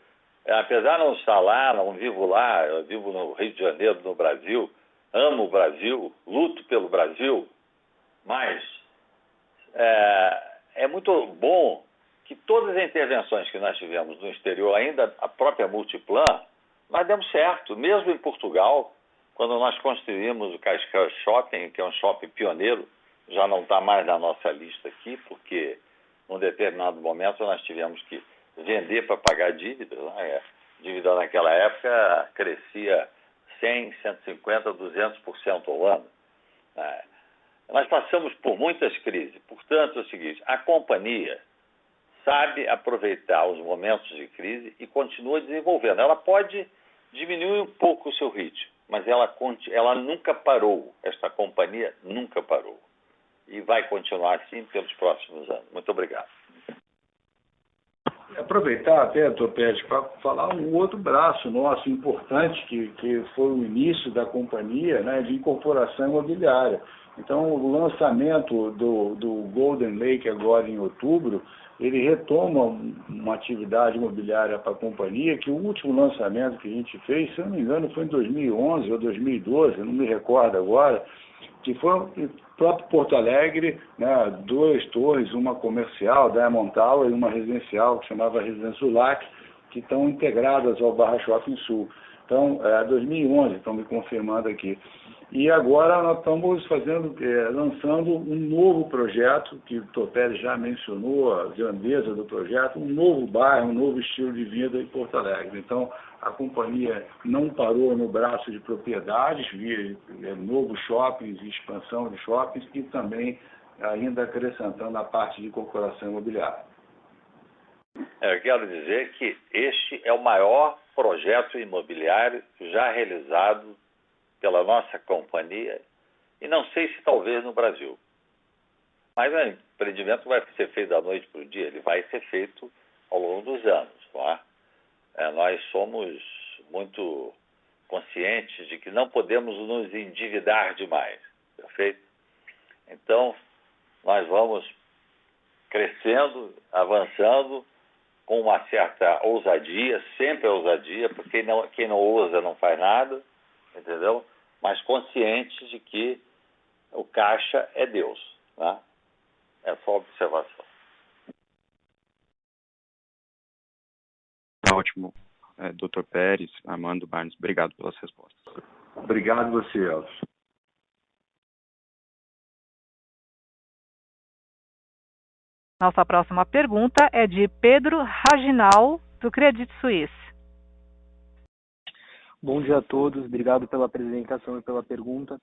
apesar de não estar lá, não vivo lá, eu vivo no Rio de Janeiro, no Brasil, amo o Brasil, luto pelo Brasil, mas é muito bom que todas as intervenções que nós tivemos no exterior, ainda a própria Multiplan, nós demos certo, mesmo em Portugal, quando nós construímos o Cascais Shopping, que é um shopping pioneiro, já não está mais na nossa lista aqui, porque num determinado momento nós tivemos que vender para pagar dívidas, né? Dívida naquela época crescia 100, 150, 200% ao ano. Nós passamos por muitas crises, portanto é o seguinte, a companhia sabe aproveitar os momentos de crise e continua desenvolvendo. Ela pode diminuir um pouco o seu ritmo, mas ela nunca parou, esta companhia nunca parou. E vai continuar assim pelos próximos anos. Muito obrigado. Aproveitar até, doutor Pérez, para falar um outro braço nosso importante, que foi o início da companhia, né, de incorporação imobiliária. Então, o lançamento do Golden Lake agora em outubro, ele retoma uma atividade imobiliária para a companhia, que o último lançamento que a gente fez, se eu não me engano, foi em 2011 ou 2012, não me recordo agora, que foi o próprio Porto Alegre, né, 2 torres, uma comercial, Diamond Tower, e uma residencial, que chamava Residência Ulac, que estão integradas ao Barra Shopping Sul. Então, 2011, estão me confirmando aqui. E agora nós estamos lançando um novo projeto, que o Dr. Pérez já mencionou, a grandeza do projeto, um novo bairro, um novo estilo de vida em Porto Alegre. Então, a companhia não parou no braço de propriedades, via novos shoppings, expansão de shoppings, e também ainda acrescentando a parte de incorporação imobiliária. Eu quero dizer que este é o maior projeto imobiliário já realizado pela nossa companhia e não sei se talvez no Brasil. Mas o empreendimento vai ser feito da noite para o dia, ele vai ser feito ao longo dos anos. Não é? Nós somos muito conscientes de que não podemos nos endividar demais, perfeito? Então, nós vamos crescendo, avançando, com uma certa ousadia, sempre ousadia, porque quem não ousa não faz nada, entendeu? Mas conscientes de que o caixa é Deus, né? É só observação. Ótimo. Dr. Pérez, Armando, Barnes, obrigado pelas respostas. Obrigado você, Elcio. Nossa próxima pergunta é de Pedro Raginal, do Credit Suisse. Bom dia a todos, obrigado pela apresentação e pela pergunta.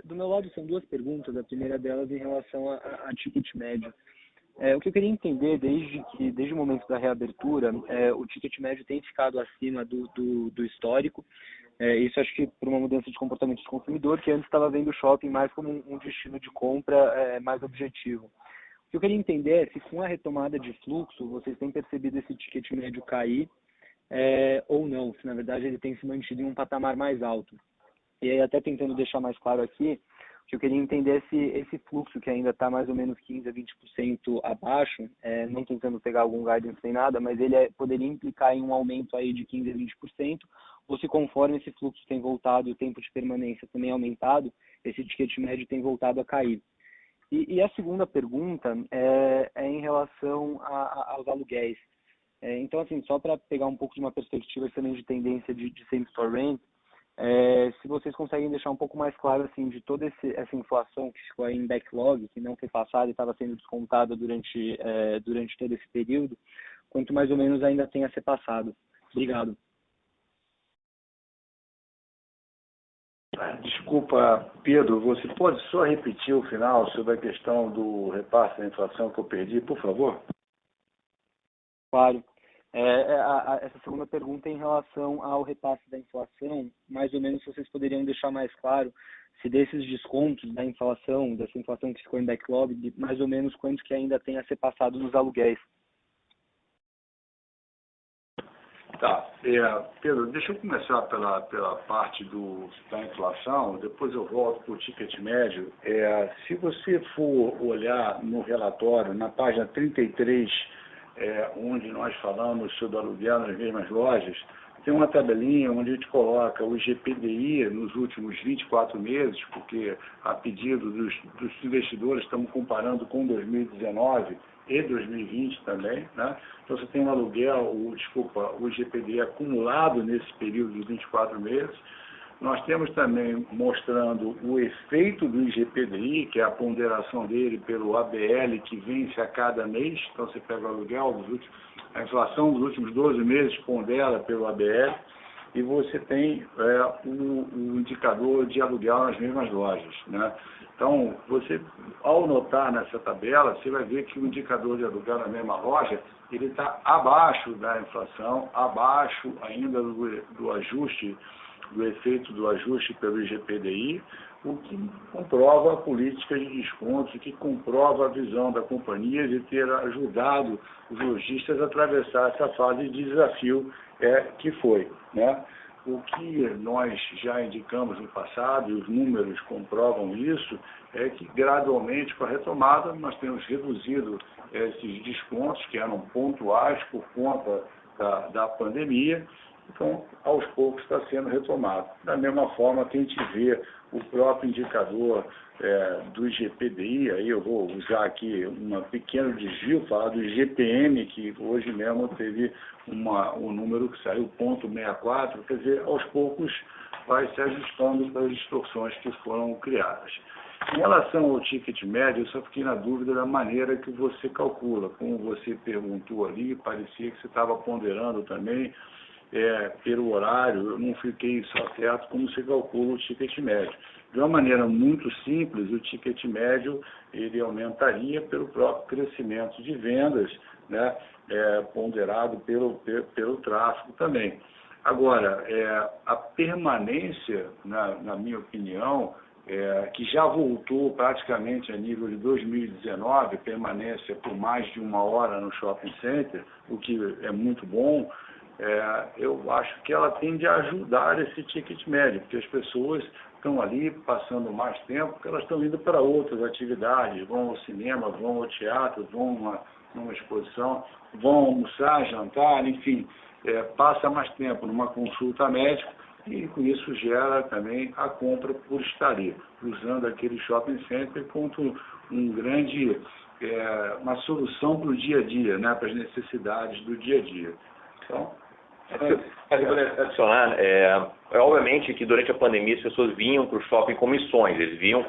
Do meu lado são duas perguntas, a primeira delas em relação a ticket médio. O que eu queria entender desde o momento da reabertura, o ticket médio tem ficado acima do histórico. Isso acho que por uma mudança de comportamento do consumidor, que antes estava vendo o shopping mais como um destino de compra mais objetivo. O que eu queria entender é se com a retomada de fluxo vocês têm percebido esse ticket médio cair ou não, se na verdade ele tem se mantido em um patamar mais alto. E aí até tentando deixar mais claro aqui, que eu queria entender esse fluxo que ainda está mais ou menos 15% a 20% abaixo, não tentando pegar algum guidance nem nada, mas ele poderia implicar em um aumento aí de 15% a 20%, ou se conforme esse fluxo tem voltado e o tempo de permanência também aumentado, esse ticket médio tem voltado a cair. E a segunda pergunta é em relação aos aluguéis. Então, assim, só para pegar um pouco de uma perspectiva também de tendência de same-store rent, se vocês conseguem deixar um pouco mais claro assim de toda essa inflação que ficou aí em backlog, que não foi passada e estava sendo descontada durante todo esse período, quanto mais ou menos ainda tem a ser passado. Obrigado. Desculpa, Pedro, você pode só repetir o final sobre a questão do repasse da inflação que eu perdi, por favor? Claro. Essa segunda pergunta é em relação ao repasse da inflação, mais ou menos vocês poderiam deixar mais claro se desses descontos da inflação, dessa inflação que ficou em backlog, mais ou menos quanto que ainda tem a ser passado nos aluguéis. Tá. Pedro, deixa eu começar pela parte da inflação, depois eu volto para o ticket médio. Se você for olhar no relatório, na página 33, onde nós falamos sobre aluguel nas mesmas lojas, tem uma tabelinha onde a gente coloca o IGPDI nos últimos 24 meses, porque a pedido dos investidores estamos comparando com 2019 e 2020 também, né? Então você tem um aluguel, o IGPDI acumulado nesse período de 24 meses. Nós temos também mostrando o efeito do IGPDI, que é a ponderação dele pelo ABL, que vence a cada mês. Então você pega o aluguel, a inflação dos últimos 12 meses pondera pelo ABL, e você tem o indicador de aluguel nas mesmas lojas, né? Então, você, ao notar nessa tabela, você vai ver que o indicador de aluguel na mesma loja, ele está abaixo da inflação, abaixo ainda do ajuste, do efeito do ajuste pelo IGPDI, o que comprova a política de descontos, que comprova a visão da companhia de ter ajudado os lojistas a atravessar essa fase de desafio que foi, né? O que nós já indicamos no passado, e os números comprovam isso, é que gradualmente, com a retomada, nós temos reduzido esses descontos, que eram pontuais por conta da pandemia. Então, aos poucos está sendo retomado. Da mesma forma que a gente vê o próprio indicador do IGPDI, aí eu vou usar aqui um pequeno desvio, falar do IGPM, que hoje mesmo teve um número que saiu 0,64, quer dizer, aos poucos vai se ajustando das distorções que foram criadas. Em relação ao ticket médio, eu só fiquei na dúvida da maneira que você calcula. Como você perguntou ali, parecia que você estava ponderando também pelo horário, eu não fiquei só certo como se calcula o ticket médio. De uma maneira muito simples, o ticket médio ele aumentaria pelo próprio crescimento de vendas, né, ponderado pelo tráfego também. Agora, a permanência, na minha opinião, que já voltou praticamente a nível de 2019, permanece por mais de 1 hora no shopping center, o que é muito bom. Eu acho que ela tende a ajudar esse ticket médio, porque as pessoas estão ali passando mais tempo, porque elas estão indo para outras atividades, vão ao cinema, vão ao teatro, vão numa exposição, vão almoçar, jantar, enfim, passa mais tempo numa consulta médica e com isso gera também a compra por estar ali, usando aquele shopping center como uma solução para o dia a dia, né, para as necessidades do dia a dia. Então, Mas eu vou adicionar, obviamente que durante a pandemia as pessoas vinham para o shopping com missões, eles vinham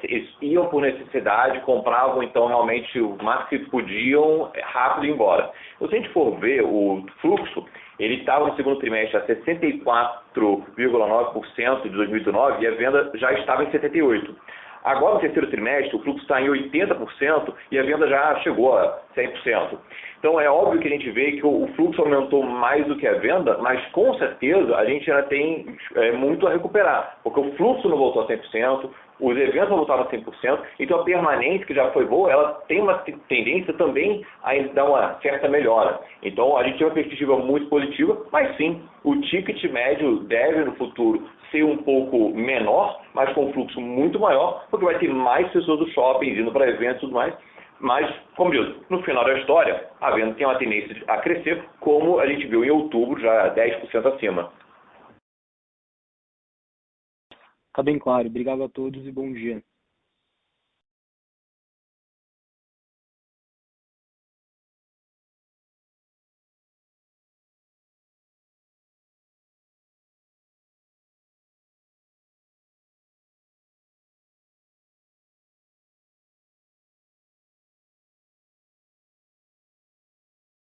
eles iam por necessidade, compravam então realmente o máximo que podiam rápido e ir embora. Então, se a gente for ver o fluxo, ele estava no segundo trimestre a 64,9% de 2019 e a venda já estava em 78%. Agora, no terceiro trimestre, o fluxo está em 80% e a venda já chegou a 100%. Então, é óbvio que a gente vê que o fluxo aumentou mais do que a venda, mas, com certeza, a gente ainda tem muito a recuperar, porque o fluxo não voltou a 100%, os eventos não voltaram a 100%, então a permanência, que já foi boa, ela tem uma tendência também a dar uma certa melhora. Então, a gente tem uma perspectiva muito positiva, mas sim, o ticket médio deve, no futuro, ser um pouco menor, mas com um fluxo muito maior, porque vai ter mais pessoas do shopping indo para eventos e tudo mais. Mas, como diz, no final da história, a venda tem uma tendência a crescer, como a gente viu em outubro, já 10% acima. Está bem claro. Obrigado a todos e bom dia.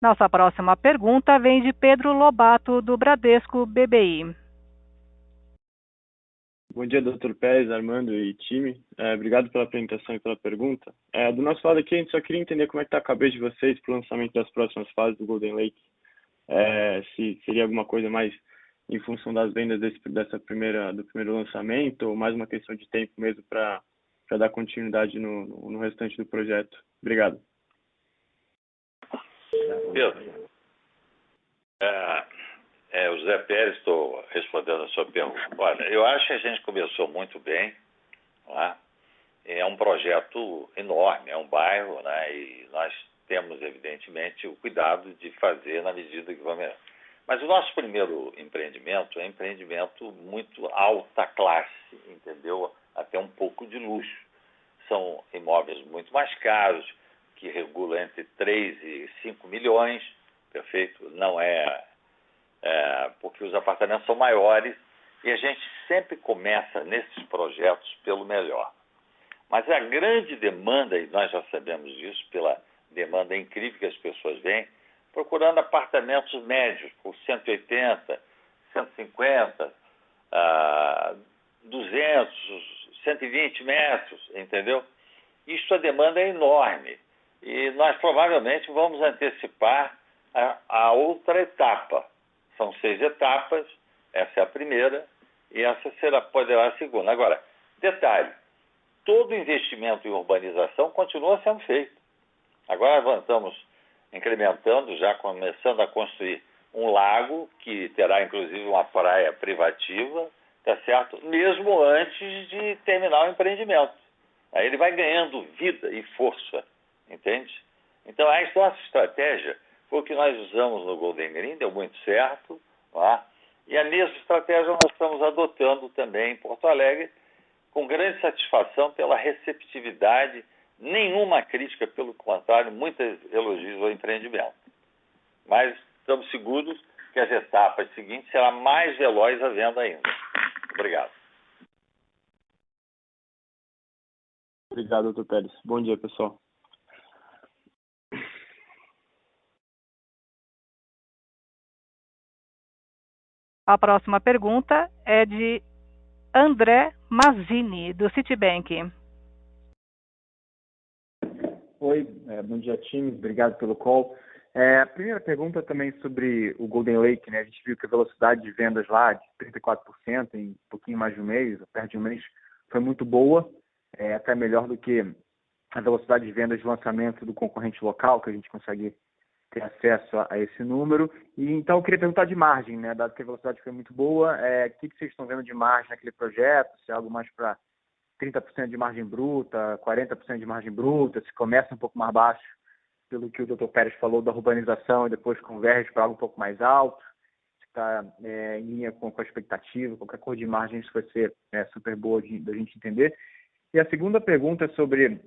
Nossa próxima pergunta vem de Pedro Lobato, do Bradesco BBI. Bom dia, Dr. Pérez, Armando e time. Obrigado pela apresentação e pela pergunta. Do nosso lado aqui, a gente só queria entender como é que está a cabeça de vocês para o lançamento das próximas fases do Golden Lake. Se seria alguma coisa mais em função das vendas do primeiro lançamento, ou mais uma questão de tempo mesmo para dar continuidade no restante do projeto. Obrigado. Pedro, o Zé Pérez, estou respondendo a sua pergunta. Olha, eu acho que a gente começou muito bem, né? É um projeto enorme, é um bairro, né? E nós temos, evidentemente, o cuidado de fazer na medida que vamos. Mas o nosso primeiro empreendimento é um empreendimento muito alta classe, entendeu? Até um pouco de luxo. São imóveis muito mais caros, que regulam entre 3 e 5 milhões, perfeito? Não porque os apartamentos são maiores e a gente sempre começa nesses projetos pelo melhor. Mas a grande demanda, e nós já sabemos disso, pela demanda incrível que as pessoas vêm, procurando apartamentos médios, por 180, 150, 200, 120 metros, entendeu? Isso, a demanda é enorme. E nós provavelmente vamos antecipar a outra etapa. São 6 etapas, essa é a primeira, e essa poderá a segunda. Agora, detalhe, todo investimento em urbanização continua sendo feito. Agora nós estamos incrementando, já começando a construir um lago, que terá inclusive uma praia privativa, tá certo? Mesmo antes de terminar o empreendimento. Aí ele vai ganhando vida e força, entende? Então, a nossa estratégia foi o que nós usamos no Golden Green, deu muito certo, tá? E a mesma estratégia nós estamos adotando também em Porto Alegre, com grande satisfação pela receptividade, nenhuma crítica, pelo contrário, muitos elogios ao empreendimento. Mas estamos seguros que as etapas seguintes será mais veloz a venda ainda. Obrigado. Obrigado, Dr. Pérez. Bom dia, pessoal. A próxima pergunta é de André Mazzini, do Citibank. Oi, bom dia, time. Obrigado pelo call. A primeira pergunta também sobre o Golden Lake, né? A gente viu que a velocidade de vendas lá de 34% em um pouquinho mais de um mês, perto de um mês, foi muito boa, até melhor do que a velocidade de vendas de lançamento do concorrente local, que a gente consegue ter acesso a esse número. E então eu queria perguntar de margem, né? Dado que a velocidade foi muito boa, o que vocês estão vendo de margem naquele projeto? Se é algo mais para 30% de margem bruta, 40% de margem bruta, se começa um pouco mais baixo, pelo que o Dr. Pérez falou da urbanização e depois converge para algo um pouco mais alto, se está em linha com a expectativa, qualquer cor de margem, isso vai ser super boa da gente entender. E a segunda pergunta é sobre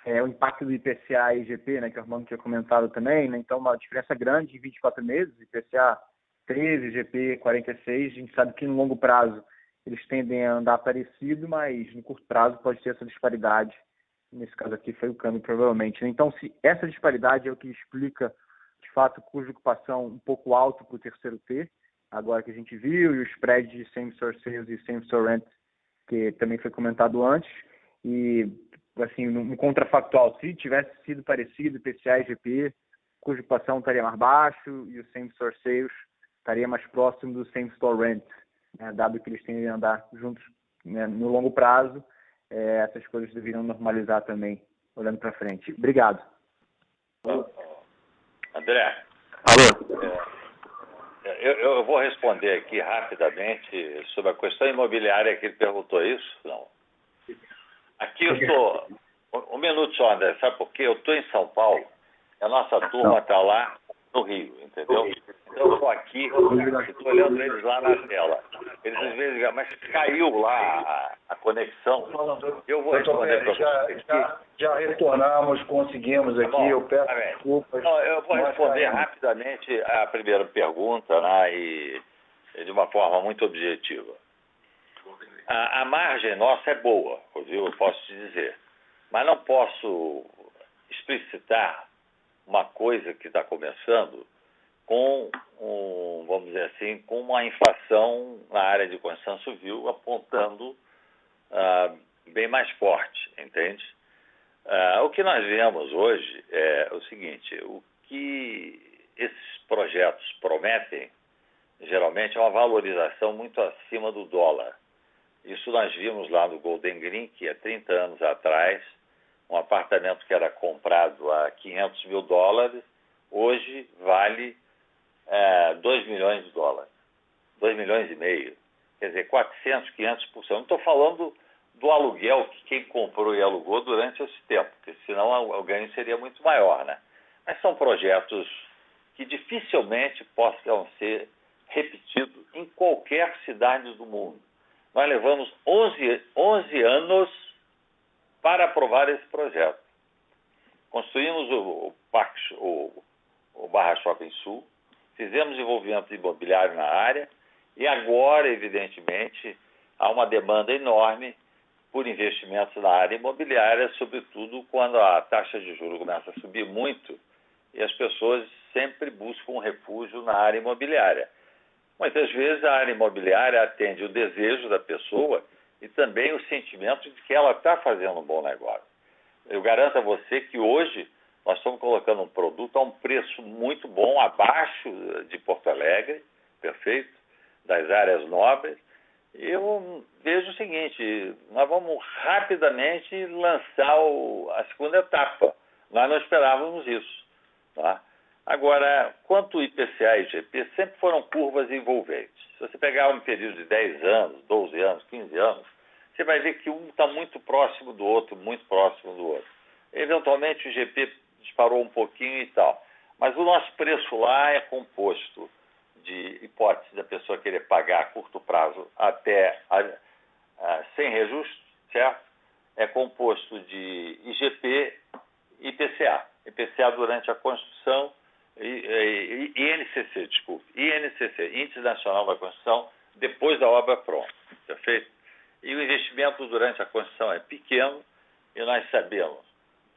o impacto do IPCA e IGP, né, que o Armando tinha comentado também, né? Então, uma diferença grande em 24 meses, IPCA 13, IGP 46, a gente sabe que no longo prazo eles tendem a andar parecido, mas no curto prazo pode ter essa disparidade. Nesse caso aqui foi o câmbio, provavelmente, né? Então, se essa disparidade é o que explica, de fato, o custo de ocupação um pouco alto para o terceiro T, agora que a gente viu, e o spread de same-store sales e same-store rent, que também foi comentado antes, e assim, no contrafactual, se tivesse sido parecido, IPCA e IGP, cuja ocupação estaria mais baixo e o same-store sales estaria mais próximo do same-store rent, né? Dado que eles tendem a andar juntos, né, no longo prazo, essas coisas deveriam normalizar também, olhando para frente. Obrigado. André. Alô. Eu vou responder aqui rapidamente sobre a questão imobiliária que ele perguntou isso. Não. Aqui eu estou... Um minuto só, André. Sabe por quê? Eu estou em São Paulo. A nossa turma está lá no Rio, entendeu? Então eu estou aqui e estou olhando eles lá na tela. Eles às vezes digam, mas caiu lá a conexão. Eu vou responder para vocês. Já retornamos, conseguimos aqui. Bom, eu peço desculpas. Não, eu vou responder rapidamente a primeira pergunta, né, e de uma forma muito objetiva. A margem nossa é boa, eu posso te dizer. Mas não posso explicitar uma coisa que está começando com, vamos dizer assim, com uma inflação na área de construção civil apontando bem mais forte, entende? O que nós vemos hoje é o seguinte, o que esses projetos prometem, geralmente é uma valorização muito acima do dólar. Isso nós vimos lá no Golden Green, que há 30 anos atrás, um apartamento que era comprado a $500 mil, hoje vale 2 milhões de dólares, 2 milhões e meio. Quer dizer, 400, 500%. Não estou falando do aluguel que quem comprou e alugou durante esse tempo, porque senão o ganho seria muito maior, né? Mas são projetos que dificilmente possam ser repetidos em qualquer cidade do mundo. Nós levamos 11 anos para aprovar esse projeto. Construímos o Barra Shopping Sul, fizemos desenvolvimento imobiliário na área e agora, evidentemente, há uma demanda enorme por investimentos na área imobiliária, sobretudo quando a taxa de juros começa a subir muito e as pessoas sempre buscam um refúgio na área imobiliária. Muitas vezes a área imobiliária atende o desejo da pessoa e também o sentimento de que ela está fazendo um bom negócio. Eu garanto a você que hoje nós estamos colocando um produto a um preço muito bom, abaixo de Porto Alegre, perfeito, das áreas nobres. Eu vejo o seguinte, nós vamos rapidamente lançar a segunda etapa. Nós não esperávamos isso, tá? Agora, quanto ao IPCA e IGP, sempre foram curvas envolventes. Se você pegar um período de 10 anos, 12 anos, 15 anos, você vai ver que um está muito próximo do outro, muito próximo do outro. Eventualmente o IGP disparou um pouquinho e tal. Mas o nosso preço lá é composto de hipótese da pessoa querer pagar a curto prazo até sem reajuste, certo? É composto de IGP e IPCA. IPCA durante a construção, INCC, desculpe, INCC, Índice Nacional da Construção, depois da obra pronta, perfeito? E o investimento durante a construção é pequeno e nós sabemos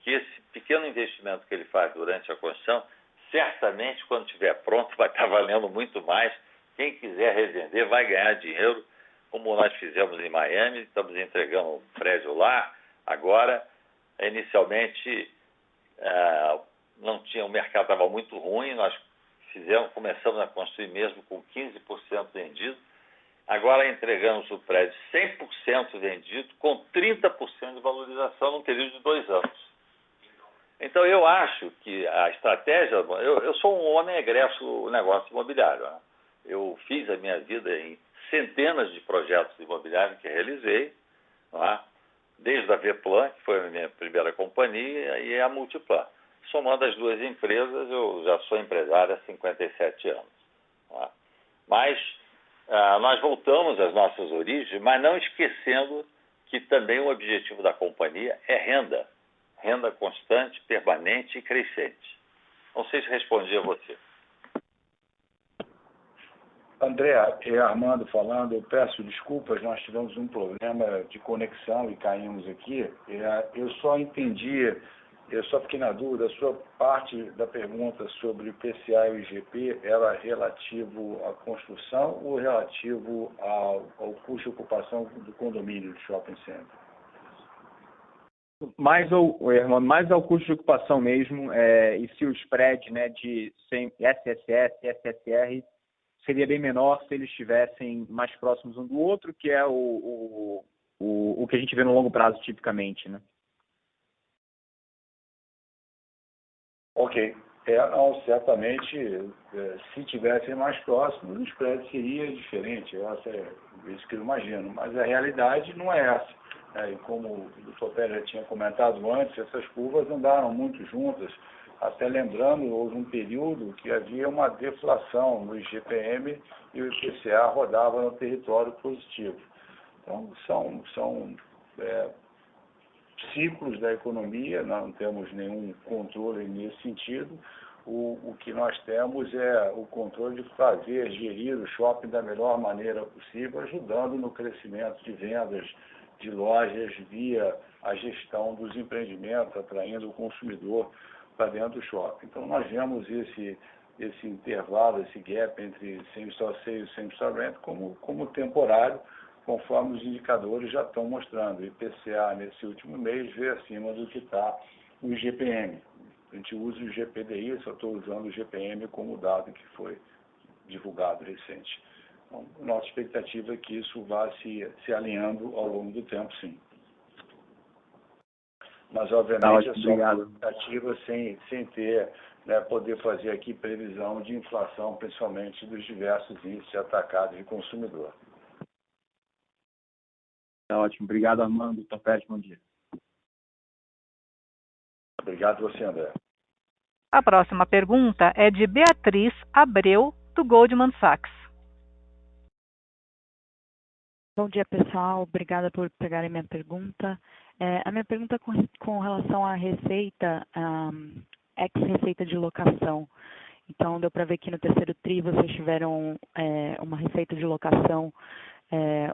que esse pequeno investimento que ele faz durante a construção, certamente quando estiver pronto vai estar valendo muito mais. Quem quiser revender vai ganhar dinheiro, como nós fizemos em Miami, estamos entregando um prédio lá. Agora, inicialmente, não tinha, o mercado estava muito ruim, nós começamos a construir mesmo com 15% vendido. agora entregamos o prédio 100% vendido, com 30% de valorização num período de 2 anos. Então, eu acho que a estratégia... Eu sou um homem egresso do negócio imobiliário, né? Eu fiz a minha vida em centenas de projetos imobiliários que realizei, não é? Desde a Veplan, que foi a minha primeira companhia, e a Multiplan. Somando as duas empresas, eu já sou empresário há 57 anos. Não é? Mas nós voltamos às nossas origens, mas não esquecendo que também o objetivo da companhia é renda. Renda constante, permanente e crescente. Não sei se respondi a você. André, é Armando falando, eu peço desculpas, nós tivemos um problema de conexão e caímos aqui. Eu só fiquei na dúvida, a sua parte da pergunta sobre o PCA e o IGP era relativo à construção ou relativo ao custo de ocupação do condomínio do shopping center? Mais ao custo de ocupação mesmo, e se o spread, né, de SSS e SSR seria bem menor se eles estivessem mais próximos um do outro, que é o que a gente vê no longo prazo tipicamente, né? Ok. Não, certamente, se tivessem mais próximos, o spread seria diferente. É isso que eu imagino. Mas a realidade não é essa. E como o Dr. Pérez já tinha comentado antes, essas curvas andaram muito juntas. Até lembrando, houve um período que havia uma deflação no IGPM e o IPCA rodava no território positivo. Então, são ciclos da economia, nós não temos nenhum controle nesse sentido. O que nós temos é o controle de gerir o shopping da melhor maneira possível, ajudando no crescimento de vendas de lojas via a gestão dos empreendimentos, atraindo o consumidor para dentro do shopping. Então, nós vemos esse intervalo, esse gap entre same-store sales e same-store rent como temporário, conforme os indicadores já estão mostrando. O IPCA, nesse último mês, veio acima do que está o IGPM. A gente usa o GPDI, só estou usando o GPM como dado que foi divulgado recente. Então, nossa expectativa é que isso vá se alinhando ao longo do tempo, sim. Mas, obviamente, é só uma expectativa sem ter, né, poder fazer aqui previsão de inflação, principalmente dos diversos índices atacados de consumidor. Tá ótimo. Obrigado, Armando. Dr. Pérez, bom dia. Obrigado você, André. A próxima pergunta é de Beatriz Abreu, do Goldman Sachs. Bom dia, pessoal. Obrigada por pegarem minha pergunta. A minha pergunta é com relação à receita, ex-receita de locação. Então, deu para ver que no terceiro TRI vocês tiveram uma receita de locação,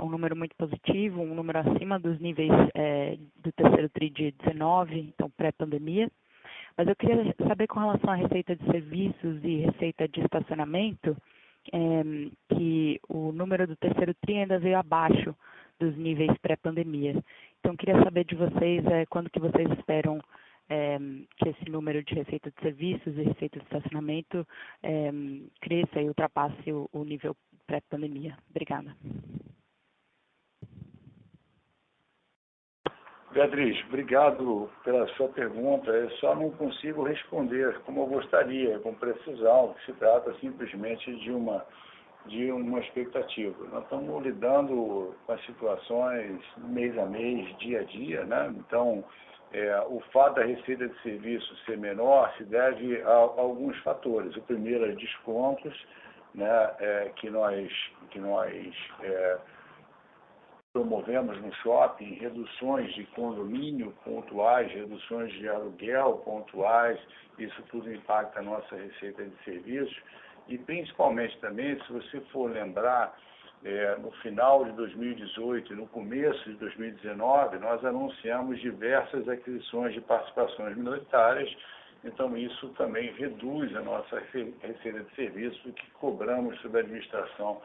um número muito positivo, um número acima dos níveis do terceiro TRI de 19, então pré-pandemia. Mas eu queria saber com relação à receita de serviços e receita de estacionamento, que o número do terceiro TRI ainda veio abaixo dos níveis pré-pandemia. Então, eu queria saber de vocês quando que vocês esperam que esse número de receita de serviços e receita de estacionamento cresça e ultrapasse o nível pré-pandemia. Obrigada. Beatriz, obrigado pela sua pergunta. Eu só não consigo responder como eu gostaria, com precisão, que se trata simplesmente de uma expectativa. Nós estamos lidando com as situações mês a mês, dia a dia, né? Então, o fato da receita de serviço ser menor se deve a alguns fatores. O primeiro é descontos, né, que nós promovemos no shopping, reduções de condomínio pontuais, reduções de aluguel pontuais, isso tudo impacta a nossa receita de serviços. E principalmente também, se você for lembrar, no final de 2018 e no começo de 2019, nós anunciamos diversas aquisições de participações minoritárias, então isso também reduz a nossa receita de serviço que cobramos sobre a administração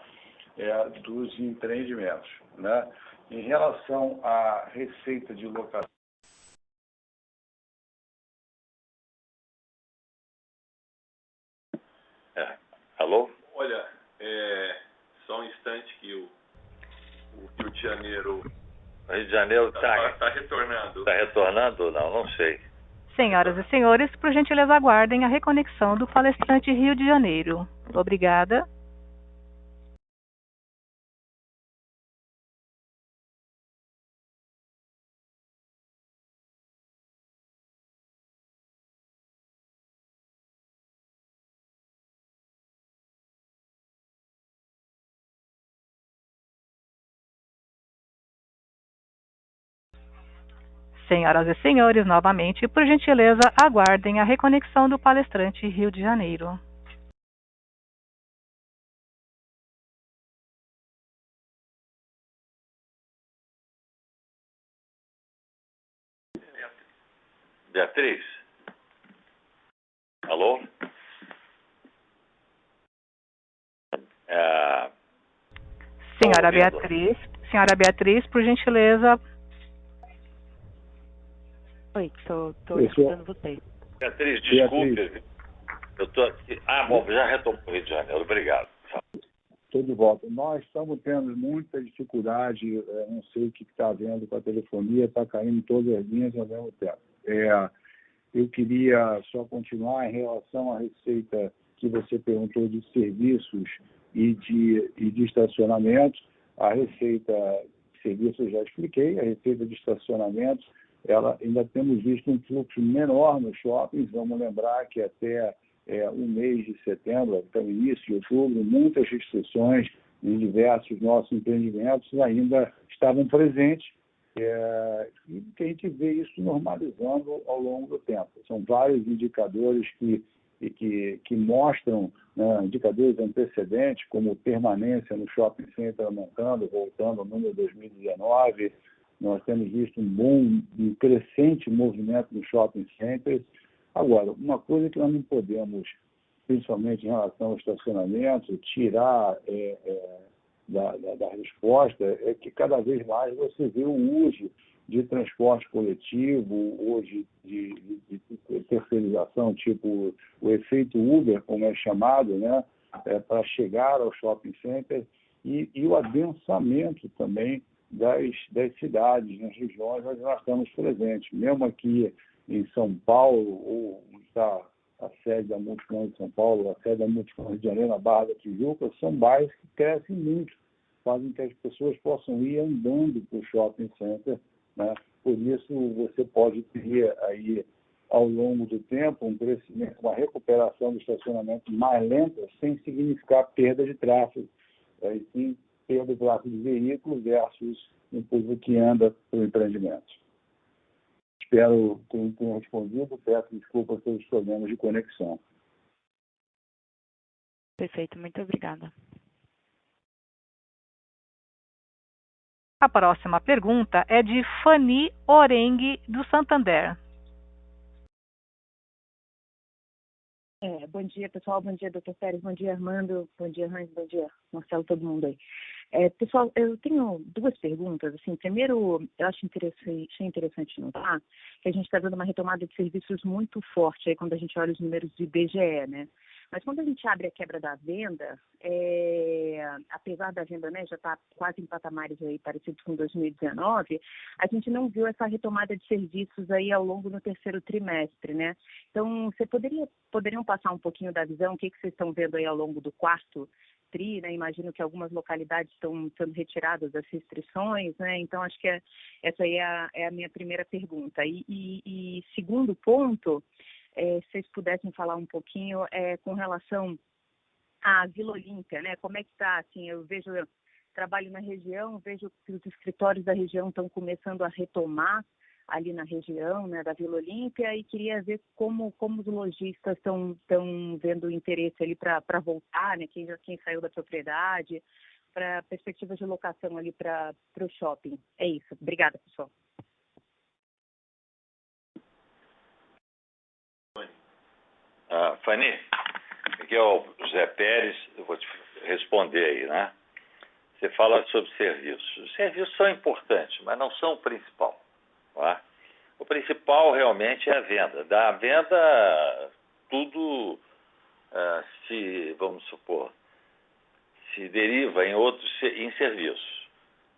dos empreendimentos, né? Em relação à receita de locação, Alô? Olha, só um instante que Rio de Janeiro O Rio de Janeiro está retornando. Está retornando ou não? Não sei. Senhoras e senhores, por gentileza aguardem a reconexão do palestrante Rio de Janeiro. Obrigada. Senhoras e senhores, novamente, por gentileza, aguardem a reconexão do palestrante Rio de Janeiro. Beatriz? Alô? Senhora Beatriz, por gentileza. Oi, estou escutando vocês. Beatriz, desculpe. Eu estou aqui. Bom, já retomou o Rio de Janeiro. Obrigado. Estou de volta. Nós estamos tendo muita dificuldade, não sei o que está havendo com a telefonia, está caindo todas as linhas ao mesmo tempo. Eu queria só continuar em relação à receita que você perguntou de serviços e de estacionamento. A receita de serviços eu já expliquei, a receita de estacionamento, ela ainda temos visto um fluxo menor nos shoppings. Vamos lembrar que até o mês de setembro, até o início de outubro, muitas restrições em diversos nossos empreendimentos ainda estavam presentes, e que a gente vê isso normalizando ao longo do tempo. São vários indicadores que mostram, indicadores antecedentes, como permanência no shopping center aumentando, voltando ao número 2019. Nós temos visto um crescente movimento nos shopping centers. Agora, uma coisa que nós não podemos, principalmente em relação ao estacionamento, tirar da resposta é que cada vez mais você vê o uso de transporte coletivo, hoje de terceirização, tipo o efeito Uber, como é chamado, para chegar ao shopping center, e o adensamento também das cidades, nas regiões onde nós estamos presentes. Mesmo aqui em São Paulo, ou onde está a sede da Multicom de São Paulo, a sede da Multicom Rio de Janeiro, na Barra da Tijuca, são bairros que crescem muito, fazem que as pessoas possam ir andando para o shopping center, Por isso, você pode ter aí, ao longo do tempo, um crescimento, uma recuperação do estacionamento mais lenta, sem significar perda de tráfego, e sim perda de tráfego de veículos versus um público que anda para o empreendimento. Espero que tenha respondido. Peço desculpas pelos problemas de conexão. Perfeito, muito obrigada. A próxima pergunta é de Fanny Orengue, do Santander. Bom dia, pessoal. Bom dia, doutor Pérez. Bom dia, Armando. Bom dia, Hans. Bom dia, Marcelo, todo mundo aí. Pessoal, eu tenho duas perguntas. Assim, primeiro, eu achei interessante notar que a gente está vendo uma retomada de serviços muito forte aí quando a gente olha os números do IBGE, Mas quando a gente abre a quebra da venda, apesar da venda já estar quase em patamares aí parecidos com 2019, a gente não viu essa retomada de serviços aí ao longo do terceiro trimestre, Então, poderiam passar um pouquinho da visão, o que vocês estão vendo aí ao longo do quarto tri, Imagino que algumas localidades estão sendo retiradas das restrições, Então, acho que essa aí é a minha primeira pergunta. E segundo ponto, se vocês pudessem falar um pouquinho com relação à Vila Olímpia, Como é que está? Assim, eu trabalho na região, vejo que os escritórios da região estão começando a retomar ali na região, da Vila Olímpia, e queria ver como os lojistas estão vendo interesse ali para voltar, quem saiu da propriedade, para perspectivas de locação ali para o shopping. É isso. Obrigada, pessoal. Fanny, aqui é o José Pérez, eu vou te responder aí, Você fala sobre serviços. Os serviços são importantes, mas não são o principal. O principal realmente é a venda. Da venda, tudo vamos supor, se deriva em serviços.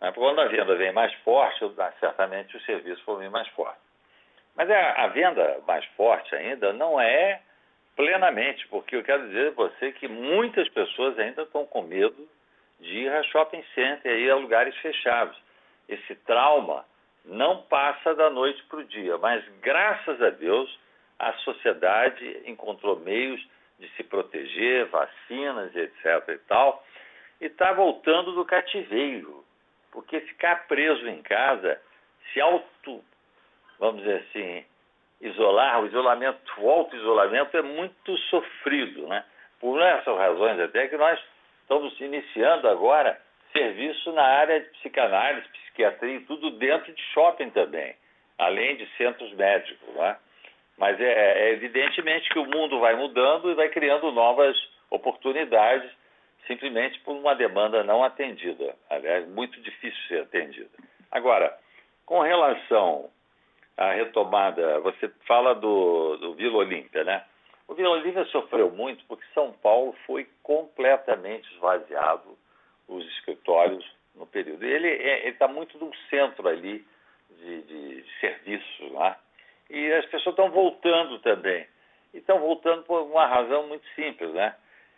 Mas quando a venda vem mais forte, certamente os serviços vão vir mais forte. Mas a venda mais forte ainda não é plenamente, porque eu quero dizer a você que muitas pessoas ainda estão com medo de ir a shopping center e ir a lugares fechados. Esse trauma não passa da noite para o dia, mas graças a Deus a sociedade encontrou meios de se proteger, vacinas, etc. e tal, e está voltando do cativeiro, porque ficar preso em casa, vamos dizer assim, isolar, o auto-isolamento é muito sofrido, né? Por essas razões até que nós estamos iniciando agora serviço na área de psicanálise, psiquiatria, tudo dentro de shopping também, além de centros médicos, né? Mas evidentemente que o mundo vai mudando e vai criando novas oportunidades, simplesmente por uma demanda não atendida. Aliás, muito difícil ser atendida. Agora, com relação à retomada, você fala do Vila Olímpia, né? O Vila Olímpia sofreu muito porque São Paulo foi completamente esvaziado, os escritórios no período. Ele está muito no centro ali de serviços, né? E as pessoas estão voltando também. E estão voltando por uma razão muito simples, né?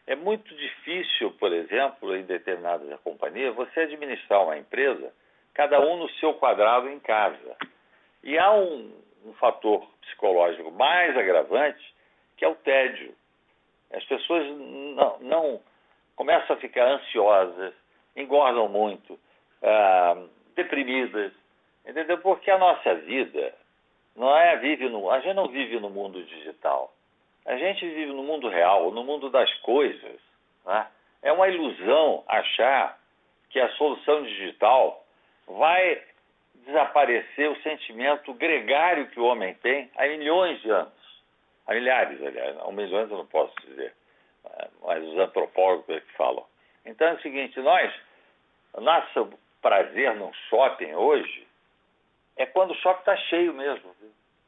É muito difícil, por exemplo, em determinadas companhias, você administrar uma empresa, cada um no seu quadrado em casa. E há um fator psicológico mais agravante, que é o tédio. As pessoas não começam a ficar ansiosas, engordam muito, deprimidas, entendeu? Porque a nossa vida a gente não vive no mundo digital. A gente vive no mundo real, no mundo das coisas, né? É uma ilusão achar que a solução digital vai desaparecer o sentimento gregário que o homem tem há milhões de anos. Há milhares, aliás. Há milhões eu não posso dizer, mas os antropólogos é que falam. Então é o seguinte, nosso prazer num shopping hoje é quando o shopping está cheio mesmo.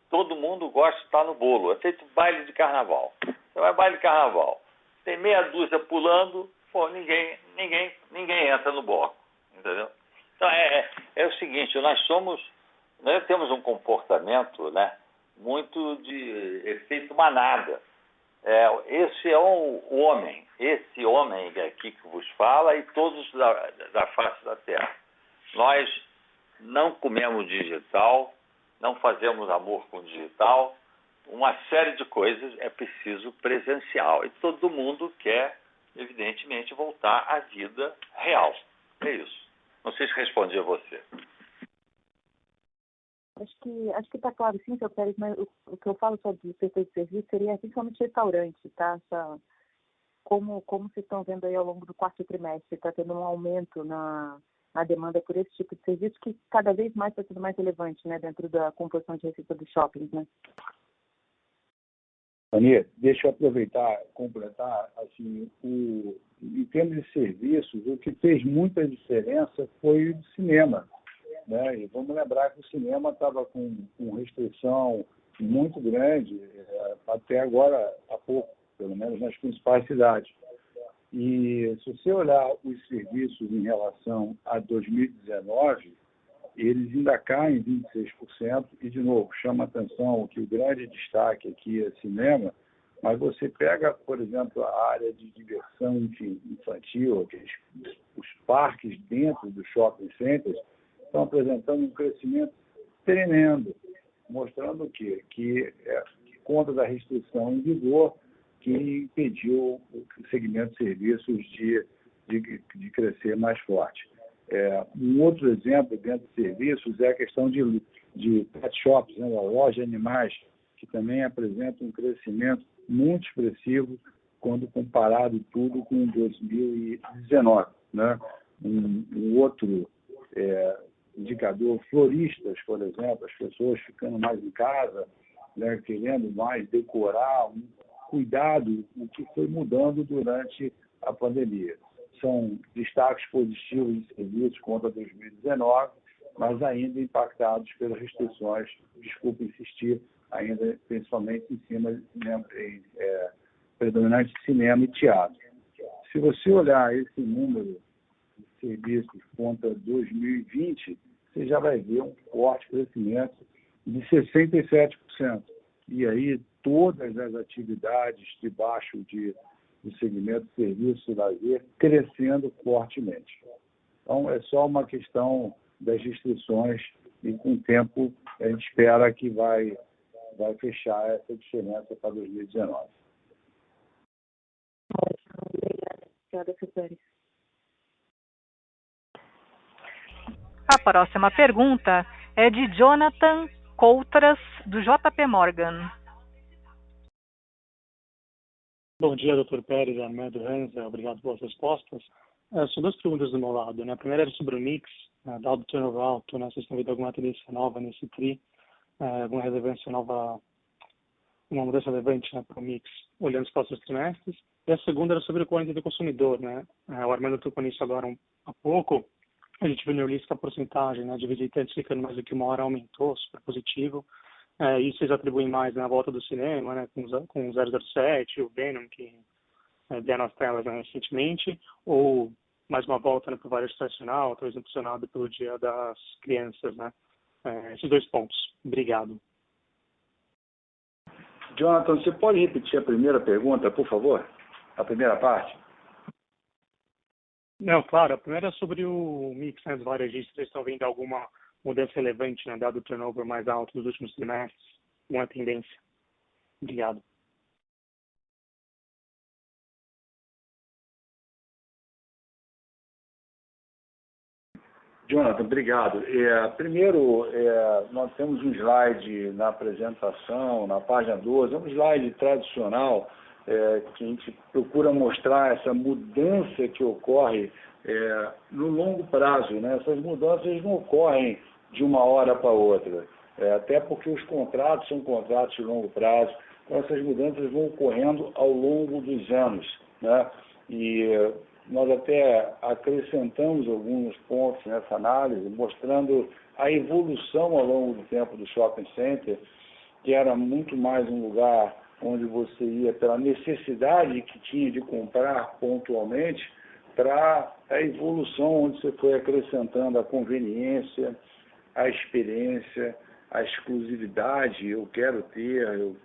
Todo mundo gosta de estar no bolo. É feito baile de carnaval. Você vai baile de carnaval. Tem meia dúzia pulando, ninguém entra no bloco. Entendeu? Então é o seguinte, nós temos um comportamento, né, muito de efeito manada. Esse é o homem. Esse homem aqui que vos fala e todos da face da Terra. Nós não comemos digital, não fazemos amor com digital, uma série de coisas é preciso presencial. E todo mundo quer, evidentemente, voltar à vida real. É isso. Não sei se respondi a você. Acho que está claro sim, seu Pérez, mas o que eu falo sobre o setor de serviço seria principalmente restaurante, tá? Como vocês estão vendo aí ao longo do quarto trimestre, está tendo um aumento na demanda por esse tipo de serviço que cada vez mais está sendo mais relevante, né, dentro da composição de receita dos shoppings, né? Anitta, deixa eu aproveitar, completar, assim, em termos de serviços, o que fez muita diferença foi o cinema, né? E vamos lembrar que o cinema estava com restrição muito grande, até agora, há pouco, pelo menos nas principais cidades. E se você olhar os serviços em relação a 2019, eles ainda caem 26%, e, de novo, chama a atenção que o grande destaque aqui é cinema, mas você pega, por exemplo, a área de diversão infantil, os parques dentro dos shopping centers estão apresentando um crescimento tremendo, mostrando o quê? Que conta da restrição em vigor que impediu o segmento de serviços de crescer mais forte. Um outro exemplo dentro de serviços é a questão de pet shops, né, a loja de animais, que também apresenta um crescimento muito expressivo quando comparado tudo com 2019. Né? Um outro indicador, floristas, por exemplo, as pessoas ficando mais em casa, né, querendo mais decorar, cuidado, o que foi mudando durante a pandemia. São destaques positivos de serviços contra 2019, mas ainda impactados pelas restrições, desculpe insistir, ainda principalmente em cima, predominante cinema e teatro. Se você olhar esse número serviços contra 2020, você já vai ver um forte crescimento de 67%. E aí todas as atividades debaixo do segmento de serviço e lazer crescendo fortemente. Então, é só uma questão das restrições e, com o tempo, a gente espera que vai fechar essa diferença para 2019. Obrigada, Pérez. A próxima pergunta é de Jonathan Coutras, do JP Morgan. Bom dia, Dr. Pérez, Armando Hansa, obrigado pelas respostas. São duas perguntas do meu lado. Né? A primeira era sobre o mix, dado o turnover alto, né? Vocês estão vendo alguma tendência nova nesse TRI, alguma relevância nova, uma mudança relevante, né, para o mix, olhando os próximos trimestres. E a segunda era sobre o corrente do consumidor. Né? O Armando tocou nisso agora há pouco. A gente viu no lista a porcentagem, né, de visitantes ficando mais do que uma hora aumentou, super positivo. Isso eles atribuem mais na volta do cinema, né, com 007, o Venom, que deram as telas, né, recentemente, ou mais uma volta, né, para o varejo estacional, talvez impulsionado pelo Dia das Crianças. Né? Esses dois pontos. Obrigado. Jonathan, você pode repetir a primeira pergunta, por favor? A primeira parte? Não, claro. A primeira é sobre o mix, né, dos varejistas. Vocês estão vendo alguma mudança relevante, né, dado o turnover mais alto dos últimos trimestres? Uma tendência? Obrigado. Jonathan, obrigado. Primeiro, nós temos um slide na apresentação, na página 12, é um slide tradicional, que a gente procura mostrar essa mudança que ocorre no longo prazo. Né? Essas mudanças não ocorrem de uma hora para outra, até porque os contratos são contratos de longo prazo, então essas mudanças vão ocorrendo ao longo dos anos. Né? E nós até acrescentamos alguns pontos nessa análise, mostrando a evolução ao longo do tempo do shopping center, que era muito mais um lugar onde você ia pela necessidade que tinha de comprar pontualmente, para a evolução onde você foi acrescentando a conveniência, a experiência, a exclusividade, eu quero ter, eu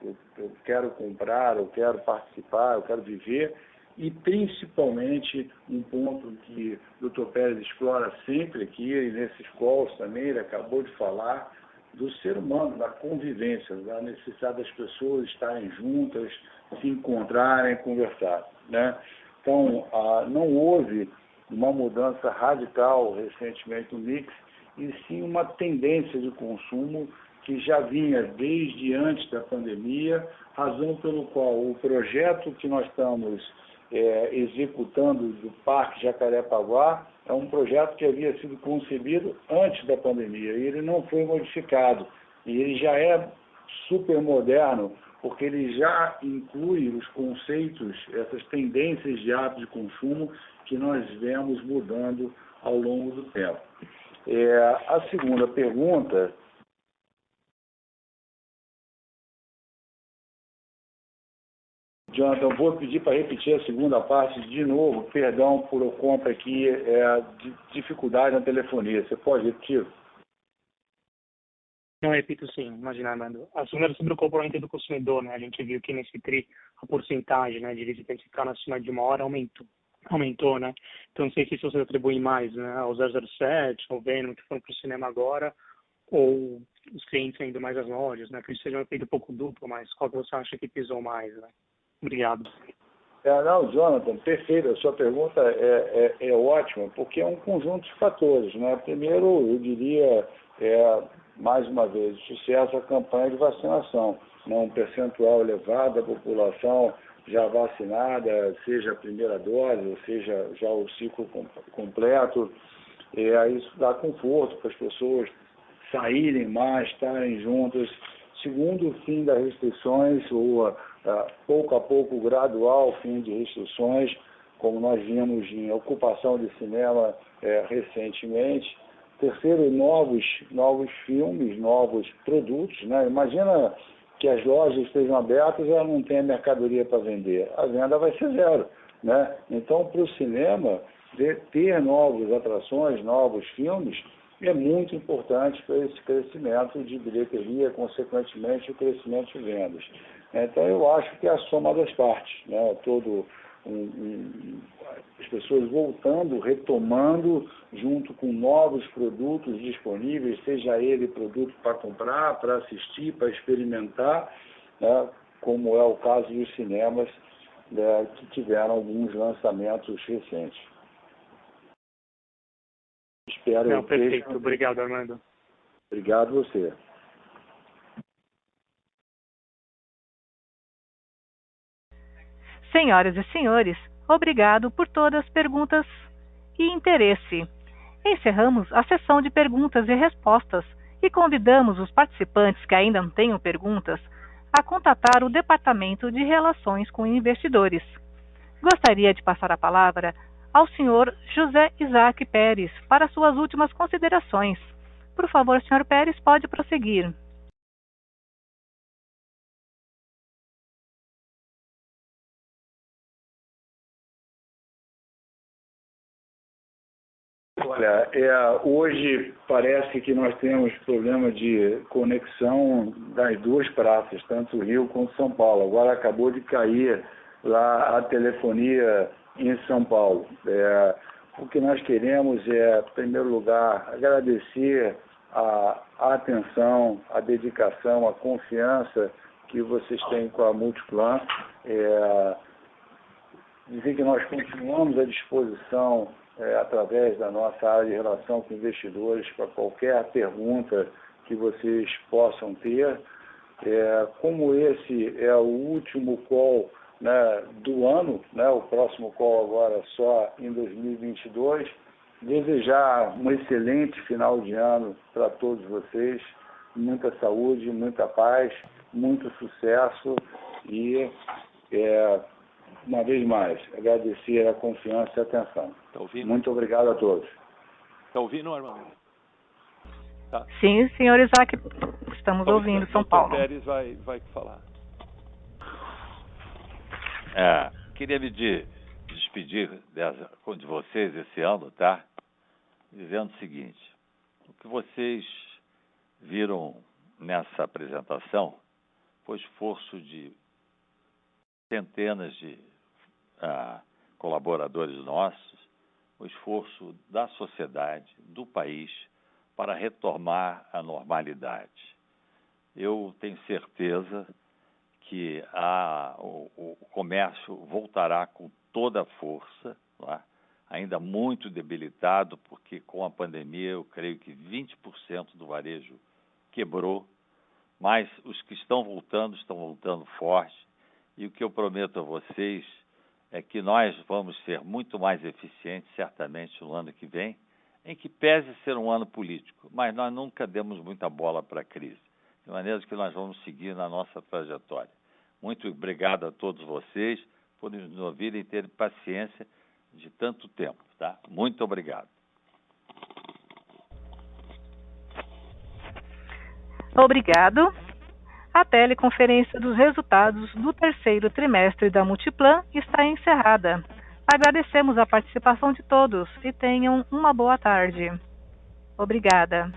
quero comprar, eu quero participar, eu quero viver, e principalmente um ponto que o Dr. Pérez explora sempre aqui, e nesses calls também, ele acabou de falar, do ser humano, da convivência, da necessidade das pessoas estarem juntas, se encontrarem, conversar. Né? Então, não houve uma mudança radical recentemente no mix, e sim uma tendência de consumo que já vinha desde antes da pandemia, razão pelo qual o projeto que nós estamos executando do Parque Jacarepaguá é um projeto que havia sido concebido antes da pandemia e ele não foi modificado. E ele já é super moderno, porque ele já inclui os conceitos, essas tendências de hábito de consumo que nós vemos mudando ao longo do tempo. A segunda pergunta... Jonathan, vou pedir para repetir a segunda parte de novo, perdão por conta aqui de dificuldade na telefonia. Você pode repetir? Não, repito sim, imagina, Armando. A segunda era sobre o componente do consumidor, né? A gente viu que nesse TRI a porcentagem, né, de visitantes ficar acima de uma hora aumentou, né? Então não sei se você atribui mais, né, ao 007, ao Venom, que foram para o cinema agora, ou os clientes ainda mais às lojas, né? Que isso seja um efeito um pouco duplo, mas qual que você acha que pisou mais, né? Obrigado. Não, Jonathan, perfeito. A sua pergunta é ótima, porque é um conjunto de fatores. Né? Primeiro, eu diria, mais uma vez, sucesso a campanha de vacinação. Né? Um percentual elevado da população já vacinada, seja a primeira dose, ou seja, já o ciclo completo. Isso dá conforto para as pessoas saírem mais, estarem juntas. Segundo, o fim das restrições, ou pouco a pouco, gradual fim de restrições, como nós vimos em ocupação de cinema recentemente. Terceiro, novos filmes, novos produtos. Né? Imagina que as lojas estejam abertas e ela não tem mercadoria para vender. A venda vai ser zero. Né? Então, para o cinema, ter novas atrações, novos filmes, é muito importante para esse crescimento de bilheteria, consequentemente o crescimento de vendas. Então eu acho que é a soma das partes, né? As pessoas voltando, retomando, junto com novos produtos disponíveis, seja ele produto para comprar, para assistir, para experimentar, né? Como é o caso dos cinemas, né, que tiveram alguns lançamentos recentes. Espero. Não, perfeito. Obrigado, Armando. Obrigado você. Senhoras e senhores, obrigado por todas as perguntas e interesse. Encerramos a sessão de perguntas e respostas e convidamos os participantes que ainda não tenham perguntas a contatar o Departamento de Relações com Investidores. Gostaria de passar a palavra ao senhor José Isaac Pérez para suas últimas considerações. Por favor, senhor Pérez, pode prosseguir. Olha, hoje parece que nós temos problema de conexão das duas praças, tanto Rio quanto São Paulo. Agora acabou de cair lá a telefonia em São Paulo. O que nós queremos é, em primeiro lugar, agradecer a atenção, a dedicação, a confiança que vocês têm com a Multiplan. Dizer que nós continuamos à disposição através da nossa área de relação com investidores para qualquer pergunta que vocês possam ter. Como esse é o último call, né, do ano, né, o próximo call agora só em 2022, desejar um excelente final de ano para todos vocês, muita saúde, muita paz, muito sucesso e uma vez mais, agradecer a confiança e a atenção. Tá ouvindo? Muito obrigado a todos. Está ouvindo, Armando? Tá. Sim, senhor Isaac, estamos ouvindo, São Paulo. Pérez vai falar. Queria me despedir de vocês esse ano, tá? Dizendo o seguinte: o que vocês viram nessa apresentação foi esforço de centenas de colaboradores nossos, o esforço da sociedade, do país, para retomar a normalidade. Eu tenho certeza que o comércio voltará com toda a força, tá? Ainda muito debilitado, porque com a pandemia eu creio que 20% do varejo quebrou, mas os que estão voltando forte. E o que eu prometo a vocês é que nós vamos ser muito mais eficientes, certamente, no ano que vem, em que pese ser um ano político, mas nós nunca demos muita bola para a crise, de maneira que nós vamos seguir na nossa trajetória. Muito obrigado a todos vocês por nos ouvirem e terem paciência de tanto tempo, tá? Muito obrigado. Obrigado. A teleconferência dos resultados do terceiro trimestre da Multiplan está encerrada. Agradecemos a participação de todos e tenham uma boa tarde. Obrigada.